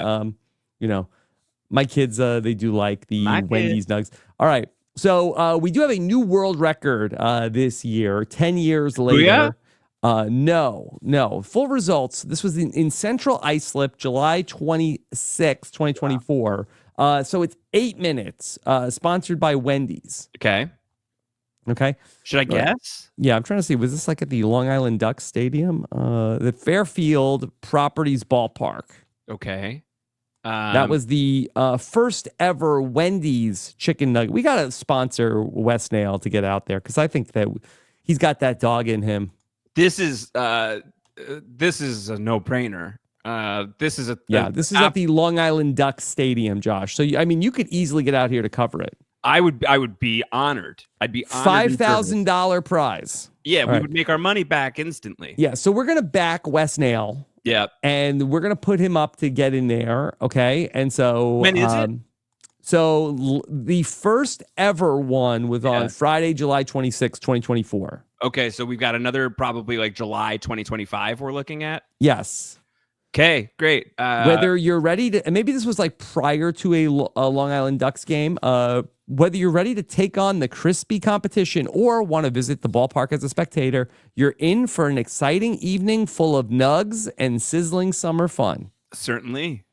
My kids, they do like the My Wendy's nugs. All right. So we do have a new world record this year, 10 years later. No. Full results. This was in Central Islip, July 26, 2024. So it's 8 minutes, sponsored by Wendy's. Okay. Should I guess? Yeah, I'm trying to see. Was this like at the Long Island Ducks Stadium? The Fairfield Properties Ballpark. Okay. That was the first ever Wendy's chicken nugget. We got to sponsor Wes Nail to get out there because I think that he's got that dog in him. This is a no-brainer. This is at the Long Island Ducks Stadium, Josh. So I mean, you could easily get out here to cover it. I would be honored. I'd be honored. $5,000 prize. Yeah, we would make our money back instantly. Yeah, so we're gonna back Wes Nail. Yeah, and we're gonna put him up to get in there. Okay, and so when is it? So the first ever one was on Friday, July 26, 2024. Okay, so we've got another probably like July 2025 we're looking at. Yes. Okay, great. Whether you're ready to, and maybe this was like prior to a Long Island Ducks game, whether you're ready to take on the crispy competition or want to visit the ballpark as a spectator, you're in for an exciting evening full of nugs and sizzling summer fun. Certainly.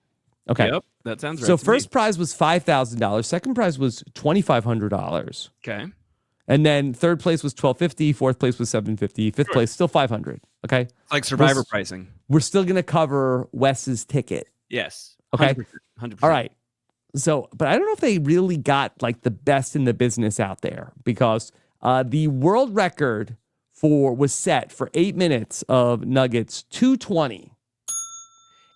Okay. Yep, that sounds right. So first prize was $5,000. Second prize was $2,500. Okay. And then third place was $1,250. Fourth place was $750. Fifth place still $500. Okay. It's like Survivor pricing. We're still gonna cover Wes's ticket. Yes. Okay. 100%. All right. So, but I don't know if they really got like the best in the business out there because the world record was set for 8 minutes of nuggets, 220.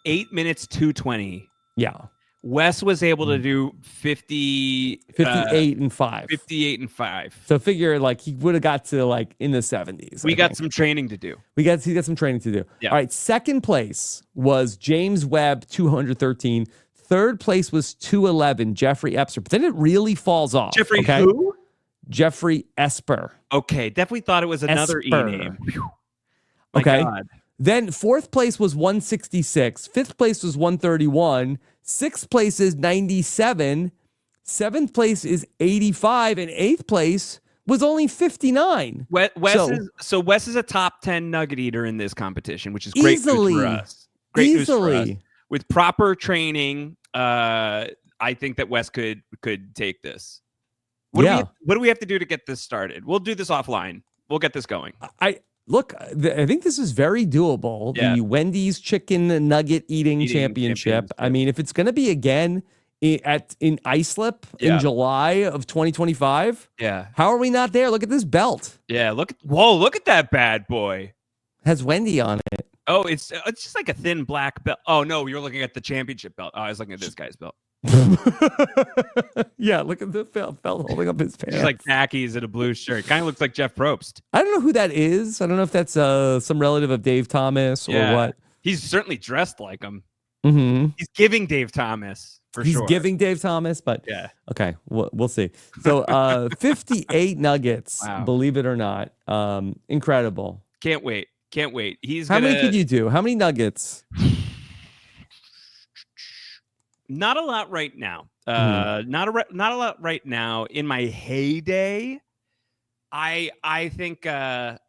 8 minutes, 220. Yeah. Wes was able to do 58 and 5. 58 and 5. So figure like he would have got to like in the 70s. We got some training to do. He got some training to do. Yeah. All right. Second place was James Webb, 213. Third place was 211, Jeffrey Epster. But then it really falls off. Jeffrey who? Jeffrey Esper. Okay. Definitely thought it was another E name. My okay. God. Then fourth place was 166. Fifth place was 131. Sixth place is 97. Seventh place is 85. And eighth place was only 59. Wes is a top 10 nugget eater in this competition, which is great news for us. Great news for us. With proper training, I think that Wes could take this. What do we have to do to get this started? We'll do this offline. We'll get this going. Look, I think this is very doable. Yeah. The Wendy's Chicken Nugget Eating Championship. I mean, if it's going to be again in Islip in July of 2025, how are we not there? Look at this belt. Yeah, look at that bad boy. Has Wendy on it. Oh, it's just like a thin black belt. Oh no, you're looking at the championship belt. Oh, I was looking at this guy's belt. Yeah, look at the belt holding up his pants. He's like khakis and a blue shirt. Kind of looks like Jeff Probst. I don't know who that is. I don't know if that's some relative of Dave Thomas or what. He's certainly dressed like him. Mm-hmm. He's giving Dave Thomas for sure. He's giving Dave Thomas, but okay, we'll see. So 58 nuggets, believe it or not. Incredible. Can't wait. How many could you do? How many nuggets? Not a lot right now. Not a lot right now. In my heyday, I think I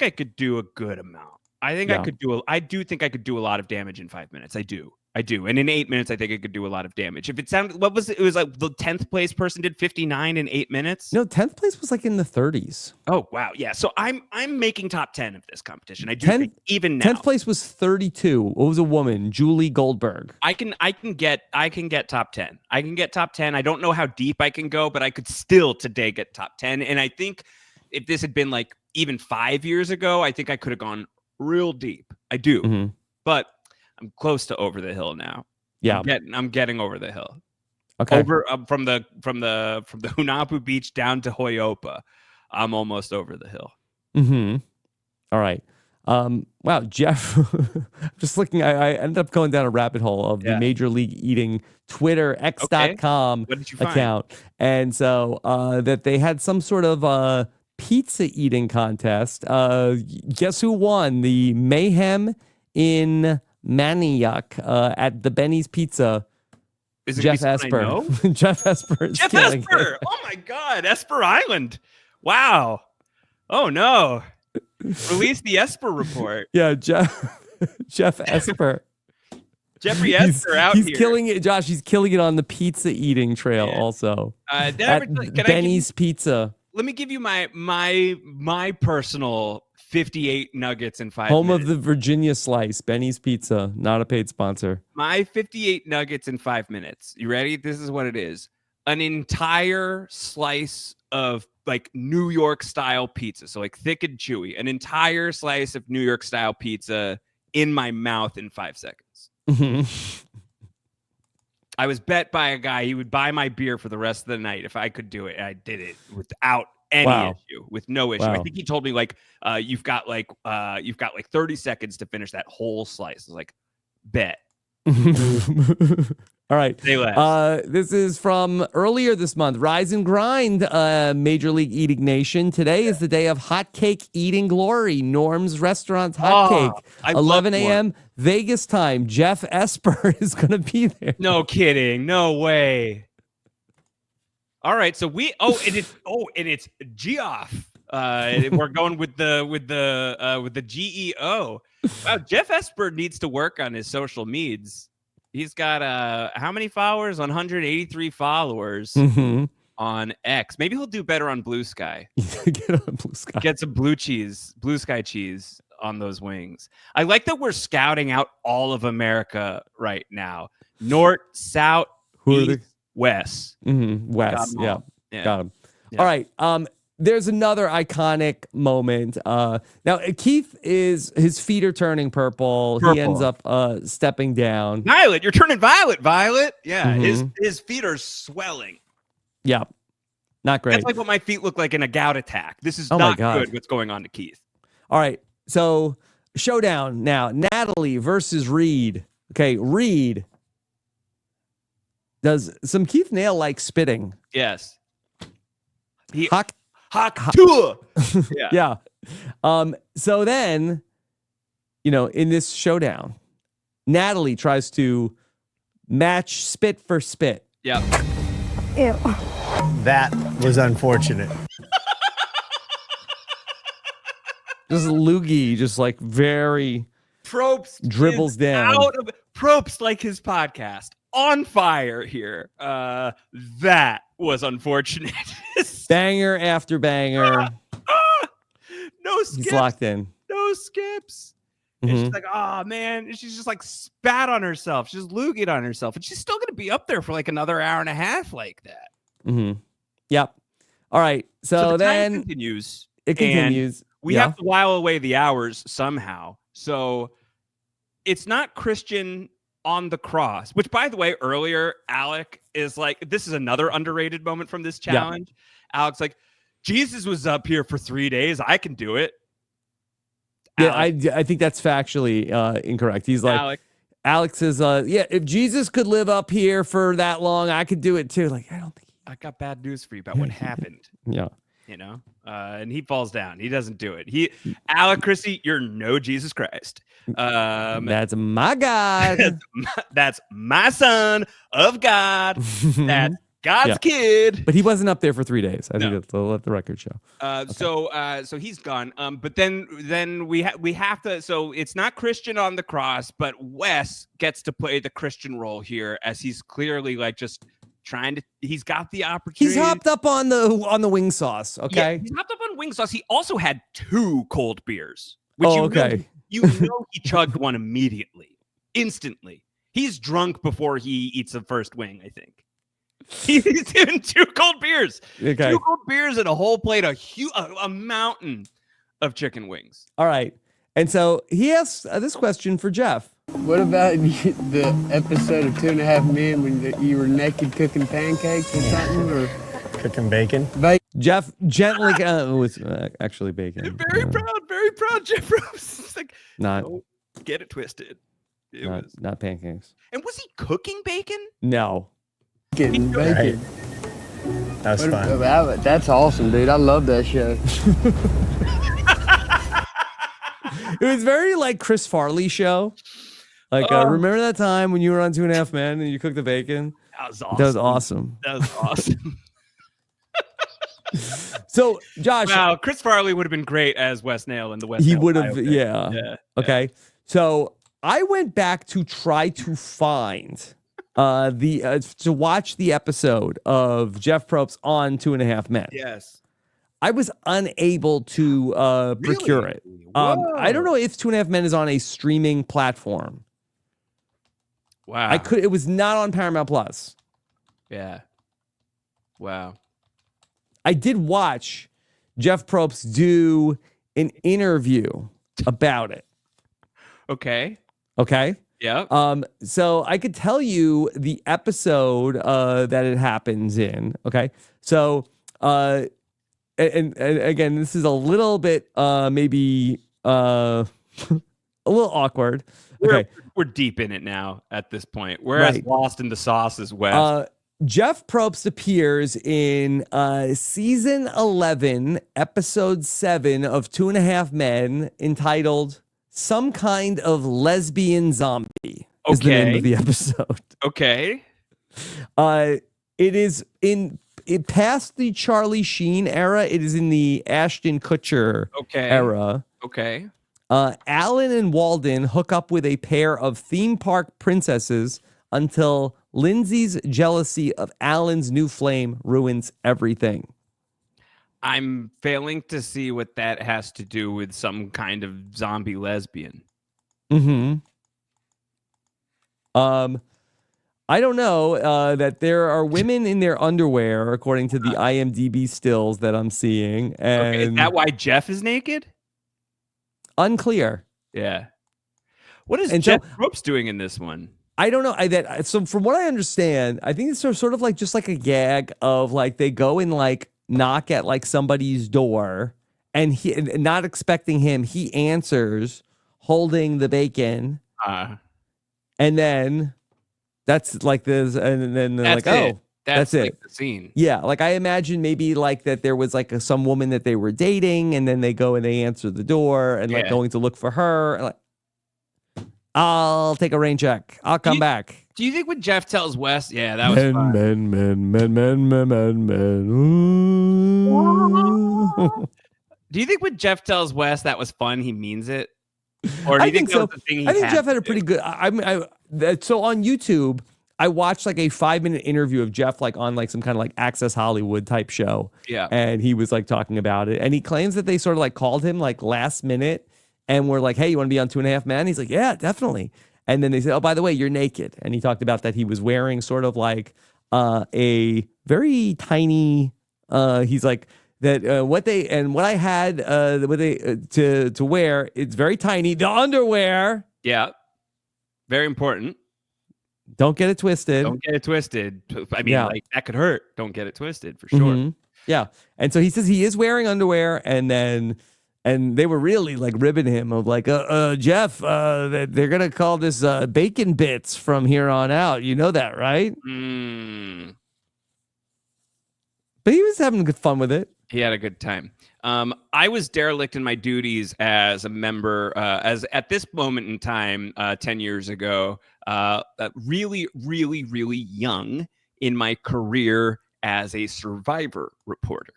could do a good amount. I do think I could do a lot of damage in 5 minutes. I do. And in 8 minutes, I think I could do a lot of damage. If it sounded, it was like the 10th place person did 59 in 8 minutes. No, 10th place was like in the 30s. Oh, wow. Yeah. So I'm making top 10 of this competition. I do think even now. 10th place was 32. It was a woman, Julie Goldberg. I can get top 10. I can get top 10. I don't know how deep I can go, but I could still today get top 10. And I think if this had been like even 5 years ago, I think I could have gone real deep. I do. But I'm close to over the hill now. Yeah, I'm getting over the hill. Okay, over from the Hunapu Beach down to Hoyopa. I'm almost over the hill. All right. Wow, Jeff. Just looking, I ended up going down a rabbit hole of the Major League Eating Twitter x.com account, and so that they had some sort of pizza eating contest. Guess who won the Mayhem in Maniac at the Benny's Pizza Is it Jeff gonna be someone I Esper. know? Jeff Esper is Jeff killing Esper. it. Oh my God, Esper Island. Wow. Oh no. Release the Esper report. Yeah, Jeff Esper. Jeffrey Esper out he's here. killing it, Josh. He's killing it on the pizza eating trail also. Can Benny's Pizza. Let me give you my personal 58 nuggets in 5 Home minutes. of the Virginia Slice. Benny's Pizza. Not a paid sponsor. My 58 nuggets in 5 minutes. You ready? This is what it is. An entire slice of like New York style pizza. So like thick and chewy. An entire slice of New York style pizza in my mouth in 5 seconds. I was bet by a guy he would buy my beer for the rest of the night if I could do it. I did it without any issue, with no issue. Wow. I think he told me like you've got like 30 seconds to finish that whole slice. I was like, bet. All right. Say less. This is from earlier this month. Rise and Grind, Major League Eating Nation. Today is the day of hot cake eating glory. Norm's Restaurant's hot cake. I 11 love a.m. Vegas time. Jeff Esper is going to be there. No kidding. No way. All right. So and it's Geoff. We're going with the GEO. Wow, Jeff Esper needs to work on his social medias. He's got how many followers? 183 followers on X. Maybe he'll do better on Blue Sky. Get on Blue Sky. Get some blue sky cheese on those wings. I like that we're scouting out all of America right now. North, south, east, west. West. Yeah. Got him. Yeah. All right. There's another iconic moment. Now Keith his feet are turning purple. He ends up stepping down. Violet, you're turning violet. Yeah, his feet are swelling. Yeah, not great. That's like what my feet look like in a gout attack. This is my not God. good. What's going on to Keith? All right, so showdown now. Natalie versus Reed. Okay, Reed does some Keith Nail like spitting. Yes. Yeah. So then, in this showdown, Natalie tries to match spit for spit. Yeah. Ew. That was unfortunate. Just loogie, just like very Probst dribbles is down. Out of Probst, like his podcast, on fire here. That was unfortunate. Banger after banger. No skips. He's locked in. No skips. And she's like, oh man. And she's just like spat on herself. She's loogied on herself. And she's still gonna be up there for like another hour and a half like that. Yep. All right. So the then time continues. it continues. And we have to while away the hours somehow. So it's not Christian on the cross, which by the way, earlier, Alec is like, this is another underrated moment from this challenge. Yeah. Alec's like, Jesus was up here for 3 days. I can do it. Yeah, I think that's factually incorrect. He's like, Alex is, if Jesus could live up here for that long, I could do it too. Like, I don't think. I got bad news for you about what happened. Yeah. And he falls down. He doesn't do it. Alec Christie, you're no Jesus Christ. That's my God. That's my son of God. That's God's kid. But he wasn't up there for 3 days. I think that's let the record show. So he's gone. But then we have to. So it's not Christian on the cross, but Wes gets to play the Christian role here, as he's clearly like just trying to. He's got the opportunity. He's hopped up on the wing sauce. Okay. Yeah, he's hopped up on wing sauce. He also had 2 cold beers, which he chugged one immediately, instantly. He's drunk before he eats the first wing, I think. He's doing 2 cold beers. Okay. 2 cold beers and a whole plate of a mountain of chicken wings. All right. And so he asks this question for Jeff. What about the episode of 2.5 Men when you were naked cooking pancakes or something? Or cooking bacon? Jeff gently was actually bacon. Very proud, Jeff Rose. It's like, not get it twisted. Not pancakes. And was he cooking bacon? No. Getting bacon. Right. That was fun. That's awesome, dude. I love that show. It was very like Chris Farley show. Like, remember that time when you were on 2.5 Men and you cooked the bacon? That was awesome. That was awesome. That was awesome. So, Josh, Wow, Chris Farley would have been great as Wes Nail in the Wes. he Nail would have, biopic. yeah. Okay. So I went back to try to find to watch the episode of Jeff Probst on 2.5 Men. Yes. I was unable to procure it. I don't know if 2.5 Men is on a streaming platform. Wow. It was not on Paramount Plus. Yeah. Wow. I did watch Jeff Probst do an interview about it. Okay. Okay. Yeah. So I could tell you the episode that it happens in. Okay. So and again, this is a little bit maybe a little awkward. Okay. We're deep in it now at this point. We're as lost in the sauce as Wes. Jeff Probst appears in season 11, episode 7 of 2.5 Men, entitled "Some Kind of Lesbian Zombie." Is the name of the episode. Okay. It is past the Charlie Sheen era. It is in the Ashton Kutcher era. Okay. Alan and Walden hook up with a pair of theme park princesses until Lindsay's jealousy of Alan's new flame ruins everything. I'm failing to see what that has to do with some kind of zombie lesbian. Mm-hmm. I don't know that there are women in their underwear, according to the IMDb stills that I'm seeing. And Is that why Jeff is naked? Unclear. Yeah. What is And Jeff Probst doing in this one? I don't know. So from what I understand, I think it's sort of like just like a gag of like they go and like knock at like somebody's door, and he, not expecting him, he answers holding the bacon, and then that's like this, and then they're like, oh, that's like it. the scene. Yeah, like I imagine maybe like that there was like some woman that they were dating, and then they go and they answer the door and like going to look for her, and like, I'll take a rain check. I'll come back. Do you think when Jeff tells Wes, yeah, that was fun. Do you think when Jeff tells Wes that was fun, he means it? Or do you think so? I think Jeff had a pretty good. So on YouTube, I watched like a 5-minute interview of Jeff, like on like some kind of like Access Hollywood type show. Yeah, and he was like talking about it, and he claims that they sort of like called him like last minute. And we're like, hey, you want to be on 2.5 Men? He's like, yeah, definitely. And then they said, oh, by the way, you're naked. And he talked about that he was wearing sort of like a very tiny, he's like, that what I had to wear, it's very tiny. The underwear. Yeah. Very important. Don't get it twisted. Don't get it twisted. I mean, like that could hurt. Don't get it twisted for sure. Mm-hmm. Yeah. And so he says he is wearing underwear, and they were really like ribbing him of like, Jeff, they're going to call this bacon bits from here on out. You know that, right? Mm. But he was having good fun with it. He had a good time. I was derelict in my duties as a member, as at this moment in time, 10 years ago, really, really, really young in my career as a Survivor reporter.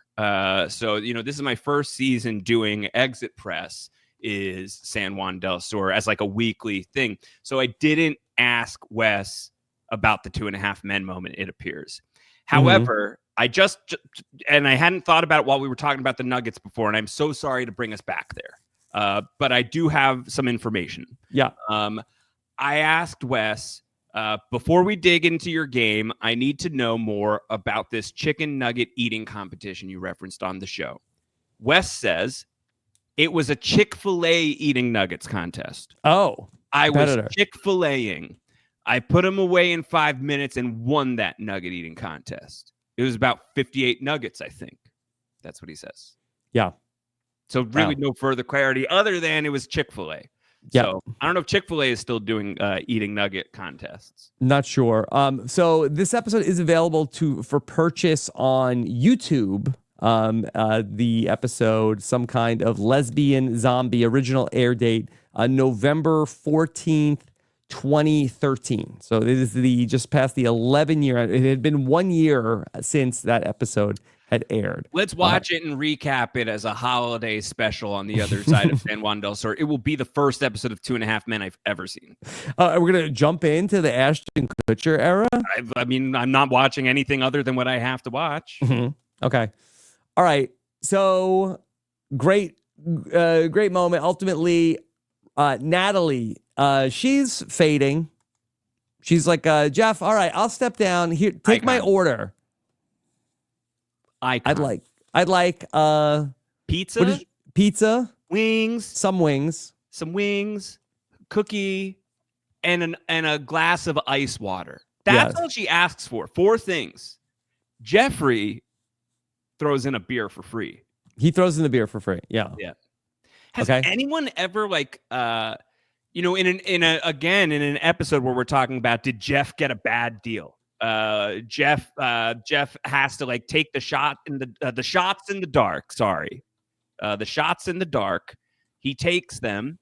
So, this is my first season doing Exit Press is San Juan del Sur as like a weekly thing. So I didn't ask Wes about the 2.5 Men moment, it appears. However, I and I hadn't thought about it while we were talking about the Nuggets before, and I'm so sorry to bring us back there. But I do have some information. Yeah. I asked Wes, before we dig into your game, I need to know more about this chicken nugget eating competition you referenced on the show. Wes says it was a Chick-fil-A eating nuggets contest. Oh, I was Chick-fil-A-ing. I put them away in 5 minutes and won that nugget eating contest. It was about 58 nuggets, I think. That's what he says. Yeah. So really no further clarity other than it was Chick-fil-A. Yeah. So I don't know if Chick-fil-A is still doing eating nugget contests. Not sure. So this episode is available for purchase on YouTube. The episode, Some Kind of Lesbian Zombie, original air date, November 14th, 2013. So this is just past the 11 year. It had been 1 year since that episode had aired. Let's watch it and recap it as a holiday special on the other side of San Juan del Sur. It will be the first episode of 2.5 Men I've ever seen. We're going to jump into the Ashton Kutcher era. I mean, I'm not watching anything other than what I have to watch. Mm-hmm. Okay. All right. So great moment. Ultimately, Natalie, she's fading. She's like, Jeff, all right, I'll step down here. Take my order. Icon. I'd like Pizza, pizza, wings, some wings, cookie, and a glass of ice water. That's all she asks for. 4 things. Jeffrey throws in a beer for free. He throws in the beer for free. Yeah. Has anyone ever in an episode where we're talking about, did Jeff get a bad deal? Jeff has to take the shots in the dark. Sorry, the shots in the dark. He takes them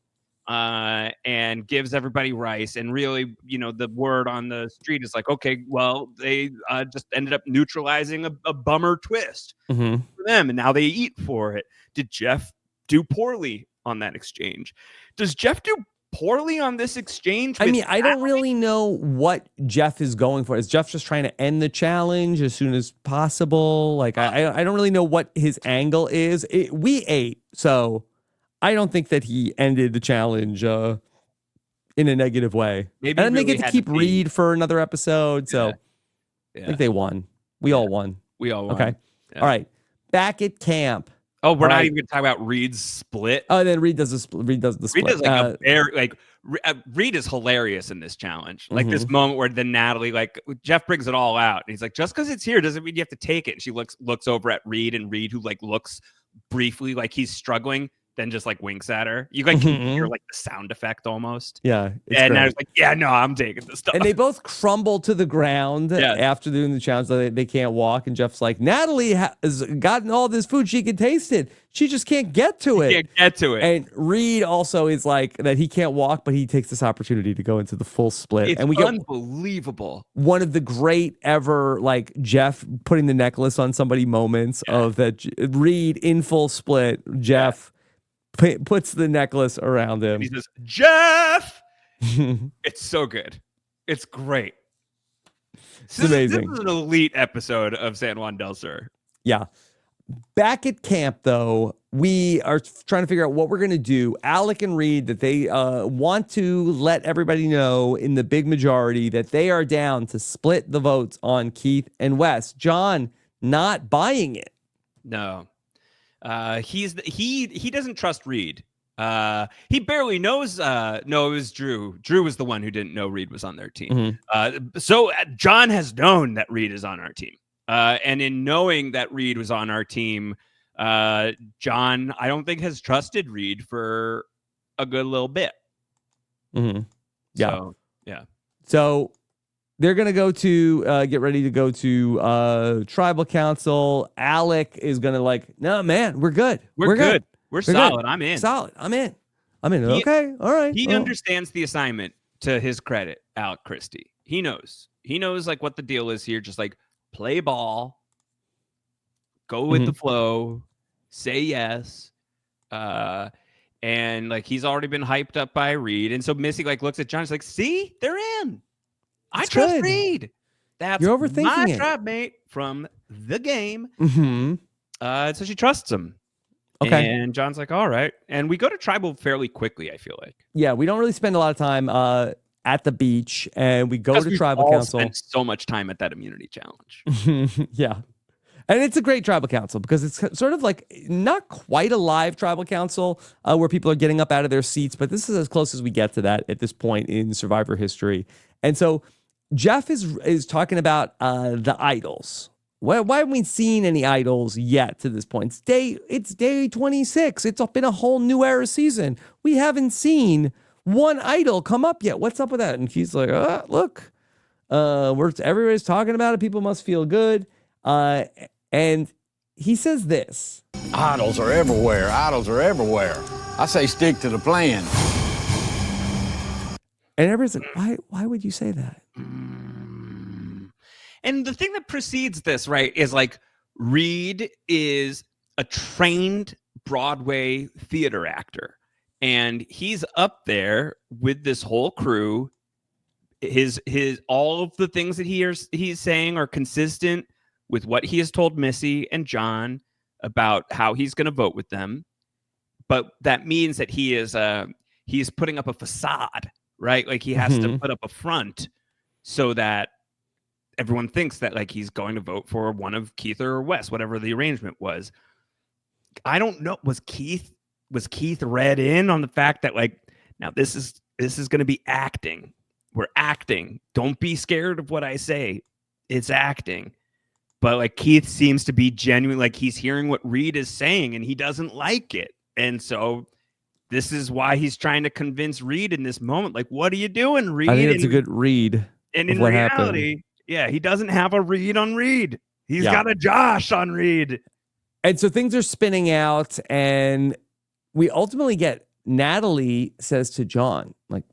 and gives everybody rice. And really, the word on the street is like, okay, well, they just ended up neutralizing a bummer twist for them, and now they eat for it. Did Jeff do poorly on that exchange? Does Jeff do poorly on this exchange? I mean, I don't really know what Jeff is going for. Is Jeff just trying to end the challenge as soon as possible? I don't really know what his angle is. We ate, so I don't think that he ended the challenge in a negative way. Maybe and they get to keep Reed for another episode, so I think they won. We all won. Okay. Yeah. All right. Back at camp. Oh, we're not even going to talk about Reed's split. Oh, then Reed does the split. Reed does Reed is hilarious in this challenge. This moment where then Natalie, Jeff brings it all out, and he's like, just because it's here doesn't mean you have to take it. And she looks over at Reed, and Reed, who looks briefly like he's struggling, then just winks at her. You can hear the sound effect almost. Yeah. And I was like, yeah, no, I'm taking this stuff. And they both crumble to the ground after doing the challenge. So they can't walk. And Jeff's like, Natalie has gotten all this food she can taste it. She just can't get to it. And Reed also is like that he can't walk, but he takes this opportunity to go into the full split. It's and we unbelievable. One of the great ever Jeff putting the necklace on somebody moments of that. Reed in full split. Jeff puts the necklace around him. He says, Jeff! It's so good. It's great. It's amazing. This is an elite episode of San Juan del Sur. Yeah. Back at camp, though, we are trying to figure out what we're going to do. Alec and Reed, that they want to let everybody know in the big majority that they are down to split the votes on Keith and Wes. John not buying it. No. He doesn't trust Reed. He barely knows. No, it was Drew. Drew was the one who didn't know Reed was on their team. So John has known that Reed is on our team. And in knowing that Reed was on our team, John, I don't think has trusted Reed for a good little bit. Yeah. So they're going to go to get ready to go to tribal council. Alec is going to no, man, we're good. We're good. We're solid. Good. I'm in. Solid. I'm in. Okay. All right. He understands the assignment, to his credit, Alec Christie. He knows what the deal is here. Just play ball, go with the flow, say yes. And he's already been hyped up by Reed. And so Missy looks at John. She's like, see, they're in. I trust Reed. That's You're overthinking my it. tribe mate from the game. So she trusts him. Okay. And John's like, all right. And we go to tribal fairly quickly, I feel like. Yeah, we don't really spend a lot of time at the beach, and we go to tribal council. Spent so much time at that immunity challenge. Yeah. And it's a great tribal council because it's sort of not quite a live tribal council where people are getting up out of their seats, but this is as close as we get to that at this point in Survivor history. And so Jeff is talking about the idols. Why haven't we seen any idols yet to this point? It's day 26. It's been a whole new era season. We haven't seen one idol come up yet. What's up with that? And he's like, look, everybody's talking about it. People must feel good. And he says this. Idols are everywhere. Idols are everywhere. I say stick to the plan. And everybody's like, why would you say that? And the thing that precedes this, right, is like Reed is a trained Broadway theater actor, and he's up there with this whole crew. His all of the things that he's saying are consistent with what he has told Missy and John about how he's going to vote with them. But that means that he's putting up a facade, right? Like he has to put up a front so that everyone thinks that like he's going to vote for one of Keith or Wes, whatever the arrangement was. I don't know. Was Keith read in on the fact that like, now this is going to be acting. We're acting. Don't be scared of what I say. It's acting. But like Keith seems to be genuine, like he's hearing what Reed is saying and he doesn't like it. And so this is why he's trying to convince Reed in this moment. Like, what are you doing, Reed? I think it's a good read. And in reality, yeah, he doesn't have a Reed on Reed. He's got a Josh on Reed. And so things are spinning out, and we ultimately get Natalie says to John, like,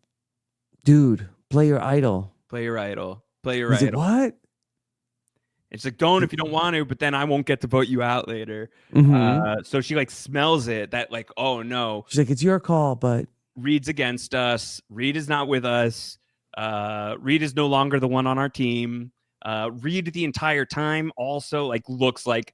dude, play your idol. Play your idol. Play your He's idol. like, what? It's like, don't if you don't want to, but then I won't get to vote you out later. So she like smells it, that like, oh no. She's like, it's your call, but Reed's against us. Reed is not with us. Reed is no longer the one on our team. Reed the entire time also like looks like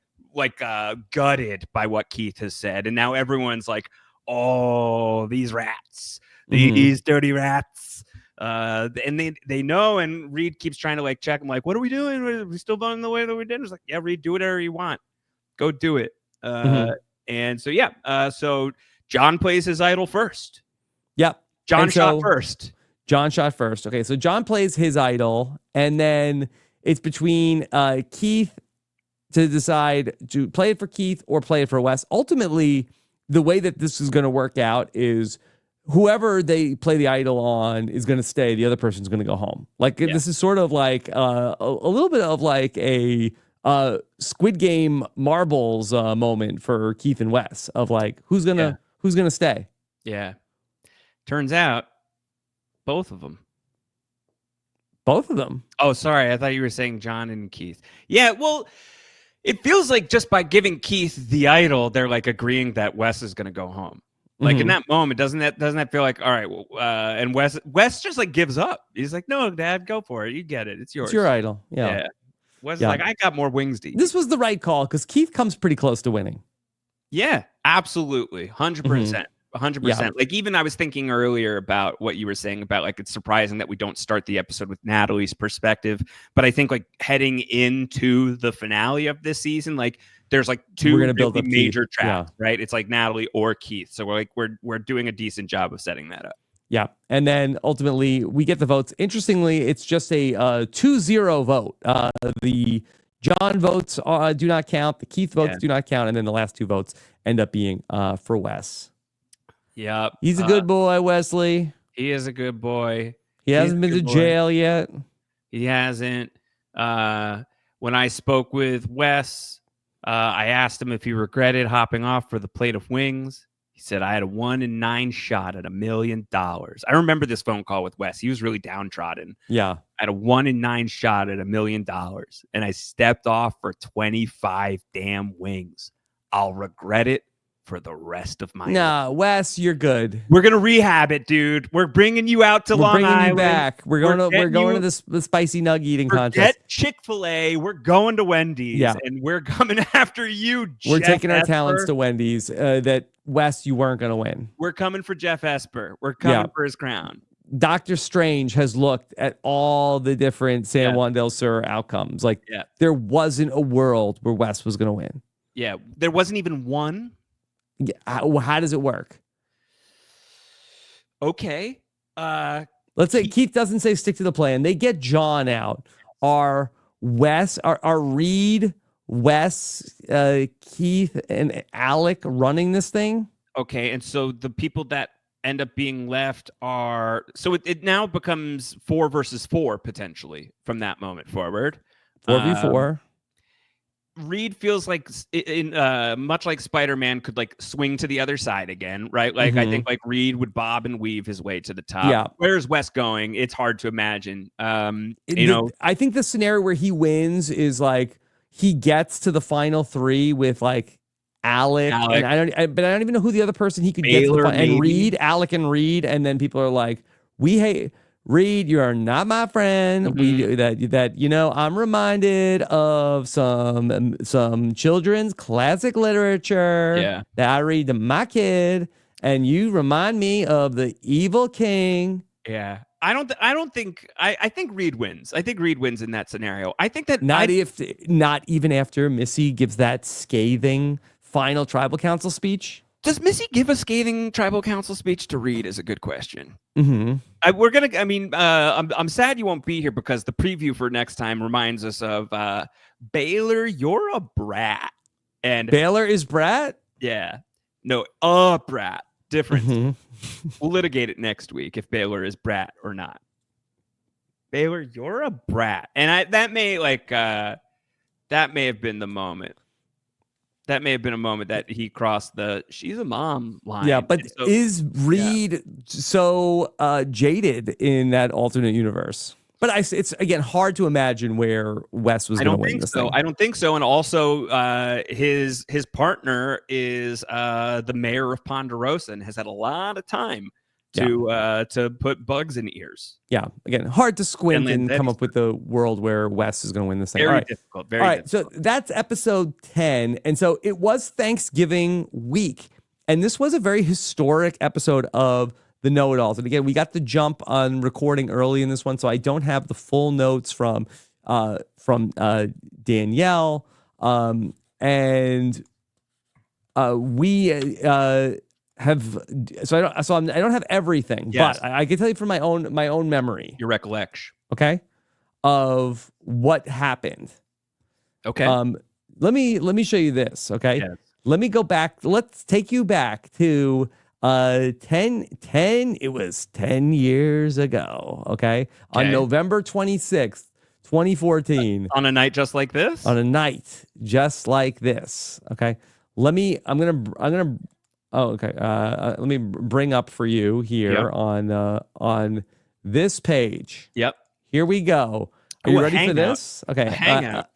gutted by what Keith has said. And now everyone's like, oh, these rats, these dirty rats. And they know, and Reed keeps trying to like check him, like, what are we doing? Are we still voting the way that we did? It's like, yeah, Reed, do whatever you want. Go do it. And so, yeah. So John plays his idol first. Yep. John shot first. John shot first. Okay. So John plays his idol, and then it's between Keith to decide to play it for Keith or play it for Wes. Ultimately, the way that this is going to work out is whoever they play the idol on is going to stay. The other person's going to go home. Like this is sort of like a little bit of like a Squid Game marbles moment for Keith and Wes of like who's gonna stay. Yeah. Turns out both of them. Both of them. Oh, sorry. I thought you were saying John and Keith. Yeah. Well, it feels like just by giving Keith the idol, they're like agreeing that Wes is going to go home. Like in that moment, doesn't that feel like, all right, well, and Wes just like gives up. He's like, no, Dad, go for it. You get it. It's yours. It's your idol. Yeah. Wes is like, I got more wings to eat. This was the right call because Keith comes pretty close to winning. Yeah, absolutely. 100%. 100%. Yeah. Like even I was thinking earlier about what you were saying about like it's surprising that we don't start the episode with Natalie's perspective, but I think like heading into the finale of this season, like there's like two really major traps, right? It's like Natalie or Keith. So we're doing a decent job of setting that up. Yeah. And then ultimately we get the votes. Interestingly, it's just a 2-0 vote. The John votes do not count. The Keith votes do not count. And then the last two votes end up being for Wes. Yeah. He's a good boy, Wesley. He is a good boy. He hasn't been to jail yet. He hasn't. When I spoke with Wes, I asked him if he regretted hopping off for the plate of wings. He said, I had a 1 in 9 shot at $1 million. I remember this phone call with Wes. He was really downtrodden. Yeah. I had a 1 in 9 shot at $1 million. And I stepped off for 25 damn wings. I'll regret it for the rest of my life. Nah, Wes, you're good. We're gonna rehab it, dude. We're bringing you out to Long Island. We're bringing you back. We're going to the spicy nug eating contest. Chick-fil-A. We're going to Wendy's, and we're coming after you. We're taking our talents to Wendy's. That Wes, you weren't gonna win. We're coming for Jeff Esper. We're coming for his crown. Doctor Strange has looked at all the different San Juan del Sur outcomes. Like there wasn't a world where Wes was gonna win. Yeah, there wasn't even one. Yeah. How does it work? Okay. Let's say Keith doesn't say stick to the plan. They get John out. Are Reed, Wes, Keith, and Alec running this thing? Okay, and so the people that end up being left are it now becomes 4 versus 4 potentially from that moment forward. 4v4. Reed feels like much like Spider-Man could like swing to the other side again, right? Like I think like Reed would bob and weave his way to the top. Yeah. Where's Wes going? It's hard to imagine. I think the scenario where he wins is like he gets to the final three with like Alec. And I don't even know who the other person he could Baylor, get to and maybe. Reed, Alec and Reed, and then people are like, we hate Reed, you are not my friend. I'm reminded of some children's classic literature that I read to my kid, and you remind me of the evil king. Yeah. I think Reed wins. I think Reed wins in that scenario. I think that not even after Missy gives that scathing final tribal council speech. Does Missy give a scathing tribal council speech to Reed is a good question. Mm-hmm. I'm sad you won't be here because the preview for next time reminds us of Baylor, you're a brat. And Baylor is brat? Yeah. No, a brat. Different. Mm-hmm. We'll litigate it next week if Baylor is brat or not. Baylor, you're a brat. And that may have been the moment. That may have been a moment that he crossed the she's a mom line. Yeah, but is Reed so jaded in that alternate universe? But it's, again, hard to imagine where Wes was going to win this thing. I don't think so. And also, his partner is the mayor of Ponderosa and has had a lot of time to put bugs in ears. Yeah, again, hard to squint and come up with the world where Wes is going to win this thing. Very difficult. Very difficult. So that's episode 10. And so it was Thanksgiving week. And this was a very historic episode of the Know-It-Alls. And again, we got the jump on recording early in this one, so I don't have the full notes from Danielle. We have I don't have everything, but I can tell you from my own memory. Your recollection. Okay. Of what happened. Okay. Let me show you this. Okay. Yes. Let me go back. Let's take you back to 10 it was 10 years ago. Okay. On November 26th, 2014. On a night just like this? On a night just like this. Okay. Let me bring up for you here on this page. Yep. Here we go. Are you ready for this? Okay. Hangout.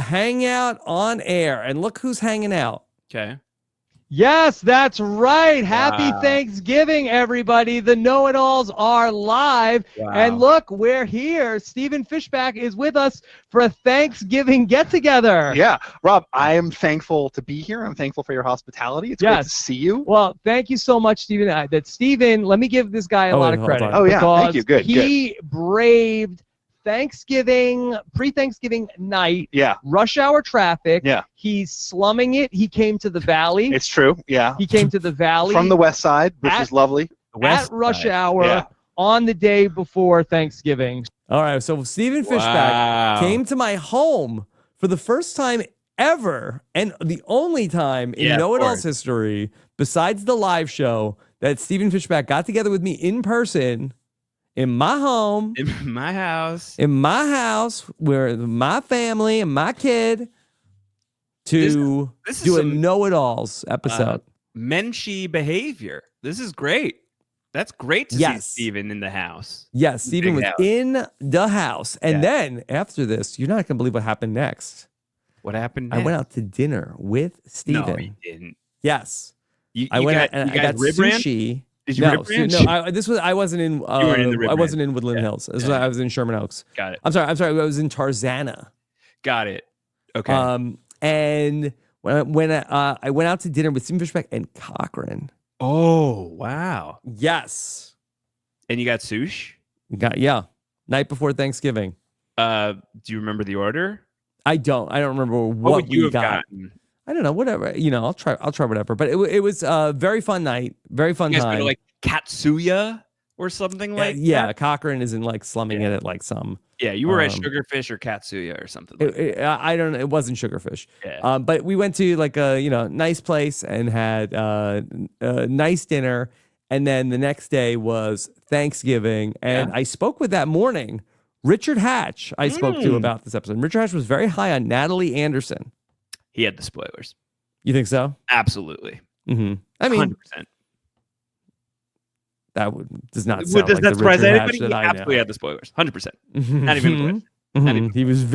Hangout on air. And look who's hanging out. Okay. Yes, that's right. Happy Thanksgiving, everybody. The Know-It-Alls are live. Wow. And look, we're here. Stephen Fishback is with us for a Thanksgiving get-together. Yeah. Rob, I am thankful to be here. I'm thankful for your hospitality. It's great to see you. Well, thank you so much, Stephen. Stephen, let me give this guy a lot of credit. Oh, yeah. Thank you. Good. He braved pre-Thanksgiving night, rush hour traffic. Yeah. He's slumming it. He came to the valley. It's true. Yeah. He came to the valley. From the west side, which is lovely. At rush hour on the day before Thanksgiving. All right. So Stephen Fishback came to my home for the first time ever and the only time in Know-It-Alls history, besides the live show, that Stephen Fishback got together with me in person. In my home. In my house. In my house, where my family and my kid to do a Know-It-Alls episode. Menschy behavior. This is great. That's great to see Stephen in the house. Yes, Stephen was in the house. And then after this, you're not going to believe what happened next. What happened next? I went out to dinner with Stephen. No, you didn't. Yes. I got sushi. Did you rib ranch? I wasn't in. I wasn't in Woodland Hills. I was in Sherman Oaks. Got it. I'm sorry. I was in Tarzana. Got it. Okay. And when I went out to dinner with Stephen Fishback and Cochran. Oh wow. Yes. And you got sushi? Night before Thanksgiving. Do you remember the order? I don't remember what would you we have got. Gotten? I don't know, whatever. I'll try whatever. But it was a very fun night, very fun you guys time. Go to like Katsuya or something like that? Cochran isn't like slumming it at like some. Yeah, you were at Sugarfish or Katsuya or something like that. I don't know. It wasn't Sugarfish. Yeah. But we went to like a nice place and had a nice dinner. And then the next day was Thanksgiving. And I spoke with that morning Richard Hatch, I spoke to about this episode. Richard Hatch was very high on Natalie Anderson. He had the spoilers. You think so? Absolutely. Mm-hmm. I mean, 100%. That does not sound Does like that the surprise Richard anybody? Hatch that He I absolutely know. had the spoilers. 100%. Not even a question. He was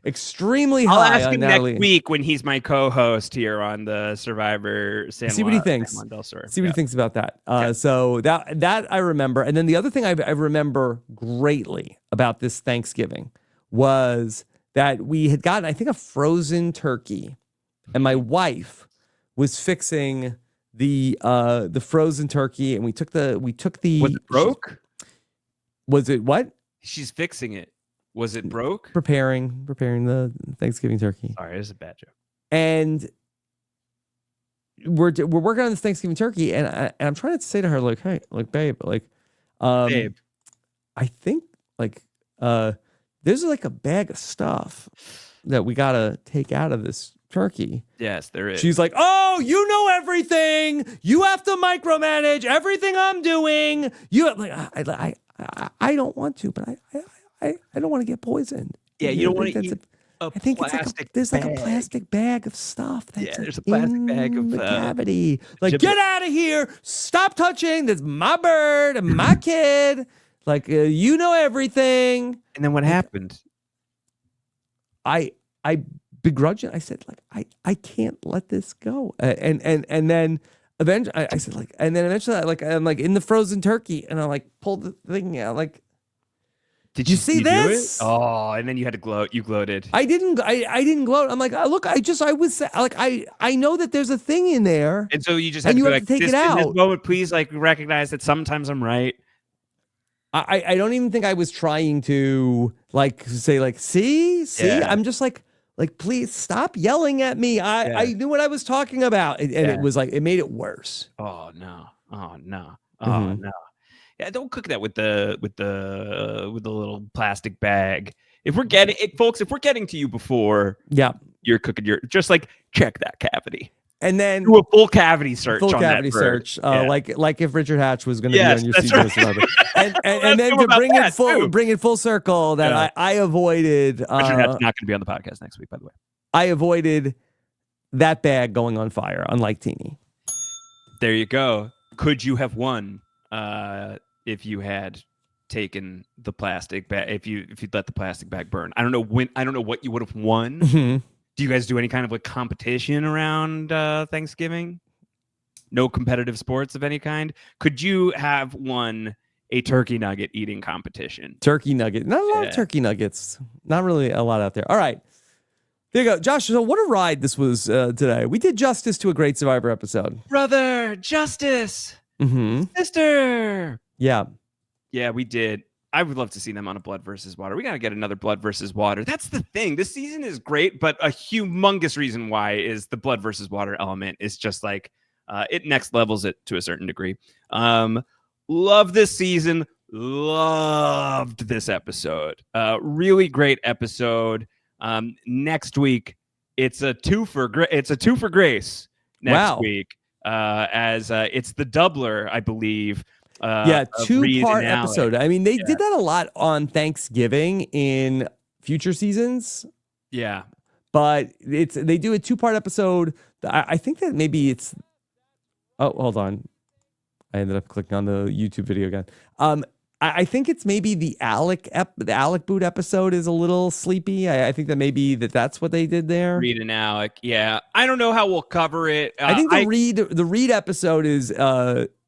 extremely I'll high ask on him Natalie. next week when he's my co-host here on the Survivor. See what he thinks. Juan del Sur. See what he thinks about that. So that I remember. And then the other thing I remember greatly about this Thanksgiving was that we had gotten, I think, a frozen turkey, and my wife was fixing the frozen turkey, and we took the Was it broke? Was it what? She's fixing it. Was it broke? Preparing the Thanksgiving turkey. Sorry, this is a bad joke. And we're working on this Thanksgiving turkey, and I'm trying to say to her, like, hey, like, babe, like, Babe, I think like there's like a bag of stuff that we gotta take out of this turkey. yes, there is. She's like, oh, you know everything. You have to micromanage everything I'm doing. You like, I don't want to, but I don't want to get poisoned. Yeah, you don't want to That's eat a I think it's like there's like a plastic bag of stuff. That's Yeah, there's a like plastic in bag of the cavity. Like, giblet. get out of here! Stop touching. That's my bird and my kid. Like, you know everything. And then what happened? I begrudgingly, I said, like, I can't let this go. And then eventually, I said, like, and then eventually, I'm like in the frozen turkey, and I like pulled the thing out, like. Did you see do this? it? Oh, and then you had to gloat. You gloated. I didn't gloat. I'm like, look, I was like, I know that there's a thing in there. And so you just had And to you be have like, to take it in this out. moment, please, like, recognize that sometimes I'm right. I don't even think I was trying to like say like, see, Yeah. I'm just like, please stop yelling at me. I knew what I was talking about. And it was like, it made it worse. Oh no. Oh no. Oh Mhm. no. Yeah, don't cook that with the little plastic bag. If we're getting it, folks, if we're getting to you before Yeah. you're cooking your, just like check that cavity. And then Do a full cavity search. full on cavity that bird. search, Yeah. like if Richard Hatch was going to Yes, be on your that's season right. of Survivor. And then Let's to go about that, too. bring it full circle that Yeah. I avoided. Richard Hatch's not going to be on the podcast next week, by the way. I avoided that bag going on fire, unlike Teeny. There you go. Could you have won if you had taken the plastic bag? If you'd let the plastic bag burn? I don't know what you would have won. Mm-hmm. Do you guys do any kind of like competition around Thanksgiving? No competitive sports of any kind? Could you have won a turkey nugget eating competition? Turkey nugget. Not a lot of turkey nuggets. Not really a lot out there. All right. There you go. Josh, so what a ride this was today. We did justice to a great Survivor episode. Brother, justice, Mm-hmm. sister. Yeah. Yeah, we did. I would love to see them on a blood versus water. We got to get another blood versus water. That's the thing. This season is great, but a humongous reason why is the blood versus water element is just like it next levels it to a certain degree. Love this season. Loved this episode. Really great episode. Next week, it's a two for Grace next week. As it's the doubler, I believe. Two-part episode. I mean, they did that a lot on Thanksgiving in future seasons. Yeah. But they do a two-part episode. I think that maybe it's. Oh, hold on. I ended up clicking on the YouTube video again. I think it's maybe the Alec Boot episode is a little sleepy. I think that maybe that's what they did there. Reed and Alec. Yeah. I don't know how we'll cover it. I think the Reed episode is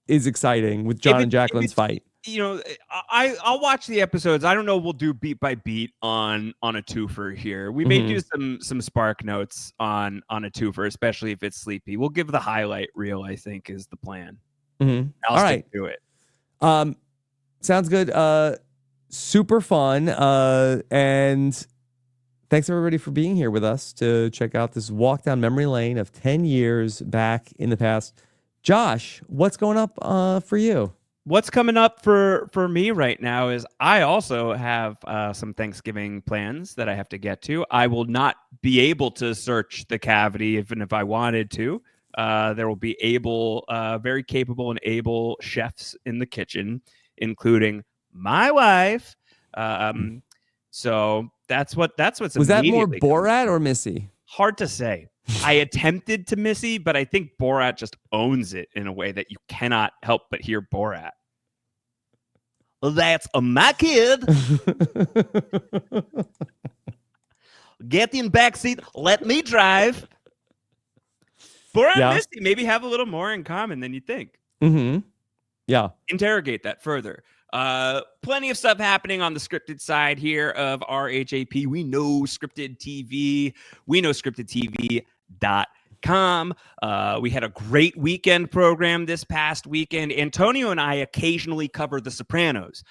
exciting with John and Jacqueline's fight. You know, I'll watch the episodes. I don't know. We'll do beat by beat on a twofer here. We may do some spark notes on a twofer, especially if it's sleepy. We'll give the highlight reel, I think, is the plan. Mm-hmm. I'll stick to it. Sounds good. Super fun. And thanks everybody for being here with us to check out this walk down memory lane of 10 years back in the past. Josh, what's going up for you? What's coming up for me right now is I also have some Thanksgiving plans that I have to get to. I will not be able to search the cavity even if I wanted to. There will be very capable and able chefs in the kitchen, including my wife, So that's what's Was that more immediately Borat or Missy? hard to say. I attempted to Missy, but I think Borat just owns it in a way that you cannot help but hear Borat. That's my kid. Get in backseat. Let me drive. Borat and Missy maybe have a little more in common than you think. Mm-hmm. Yeah. Interrogate that further. Plenty of stuff happening on the scripted side here of RHAP. We know scripted TV. We know scriptedtv.com. We had a great weekend program this past weekend. Antonio and I occasionally cover The Sopranos.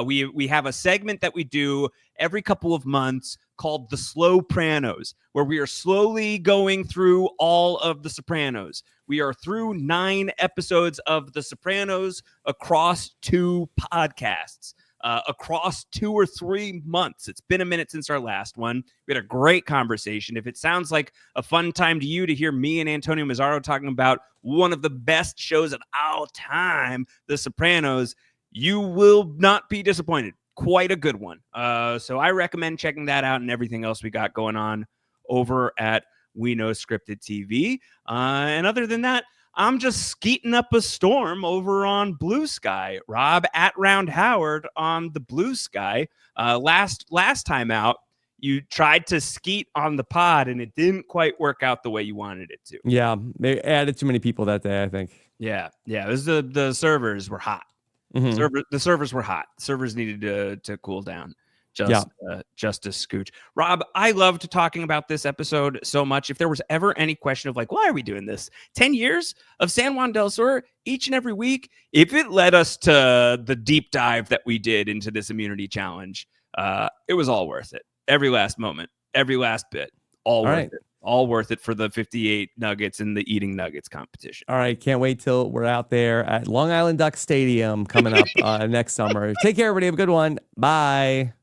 We have a segment that we do every couple of months called The Slow Pranos, where we are slowly going through all of The Sopranos. We are through 9 episodes of The Sopranos across 2 podcasts, across 2 or 3 months. It's been a minute since our last one. We had a great conversation. If it sounds like a fun time to you to hear me and Antonio Mazzaro talking about one of the best shows of all time, The Sopranos, you will not be disappointed. Quite a good one. So I recommend checking that out and everything else we got going on over at We Know Scripted TV. And other than that, I'm just skeeting up a storm over on Blue Sky. Rob at Round Howard on the Blue Sky. Last time out, you tried to skeet on the pod and it didn't quite work out the way you wanted it to. Yeah, they added too many people that day, I think. Yeah. It was the servers were hot. Mm-hmm. The servers were hot. Servers needed to cool down just a scooch. Rob, I loved talking about this episode so much. If there was ever any question of like, why are we doing this? 10 years of San Juan del Sur each and every week. If it led us to the deep dive that we did into this immunity challenge, it was all worth it. Every last moment, every last bit, all worth it. All worth it for the 58 nuggets in the eating nuggets competition. All right. Can't wait till we're out there at Long Island Duck Stadium coming up next summer. Take care, everybody. Have a good one. Bye.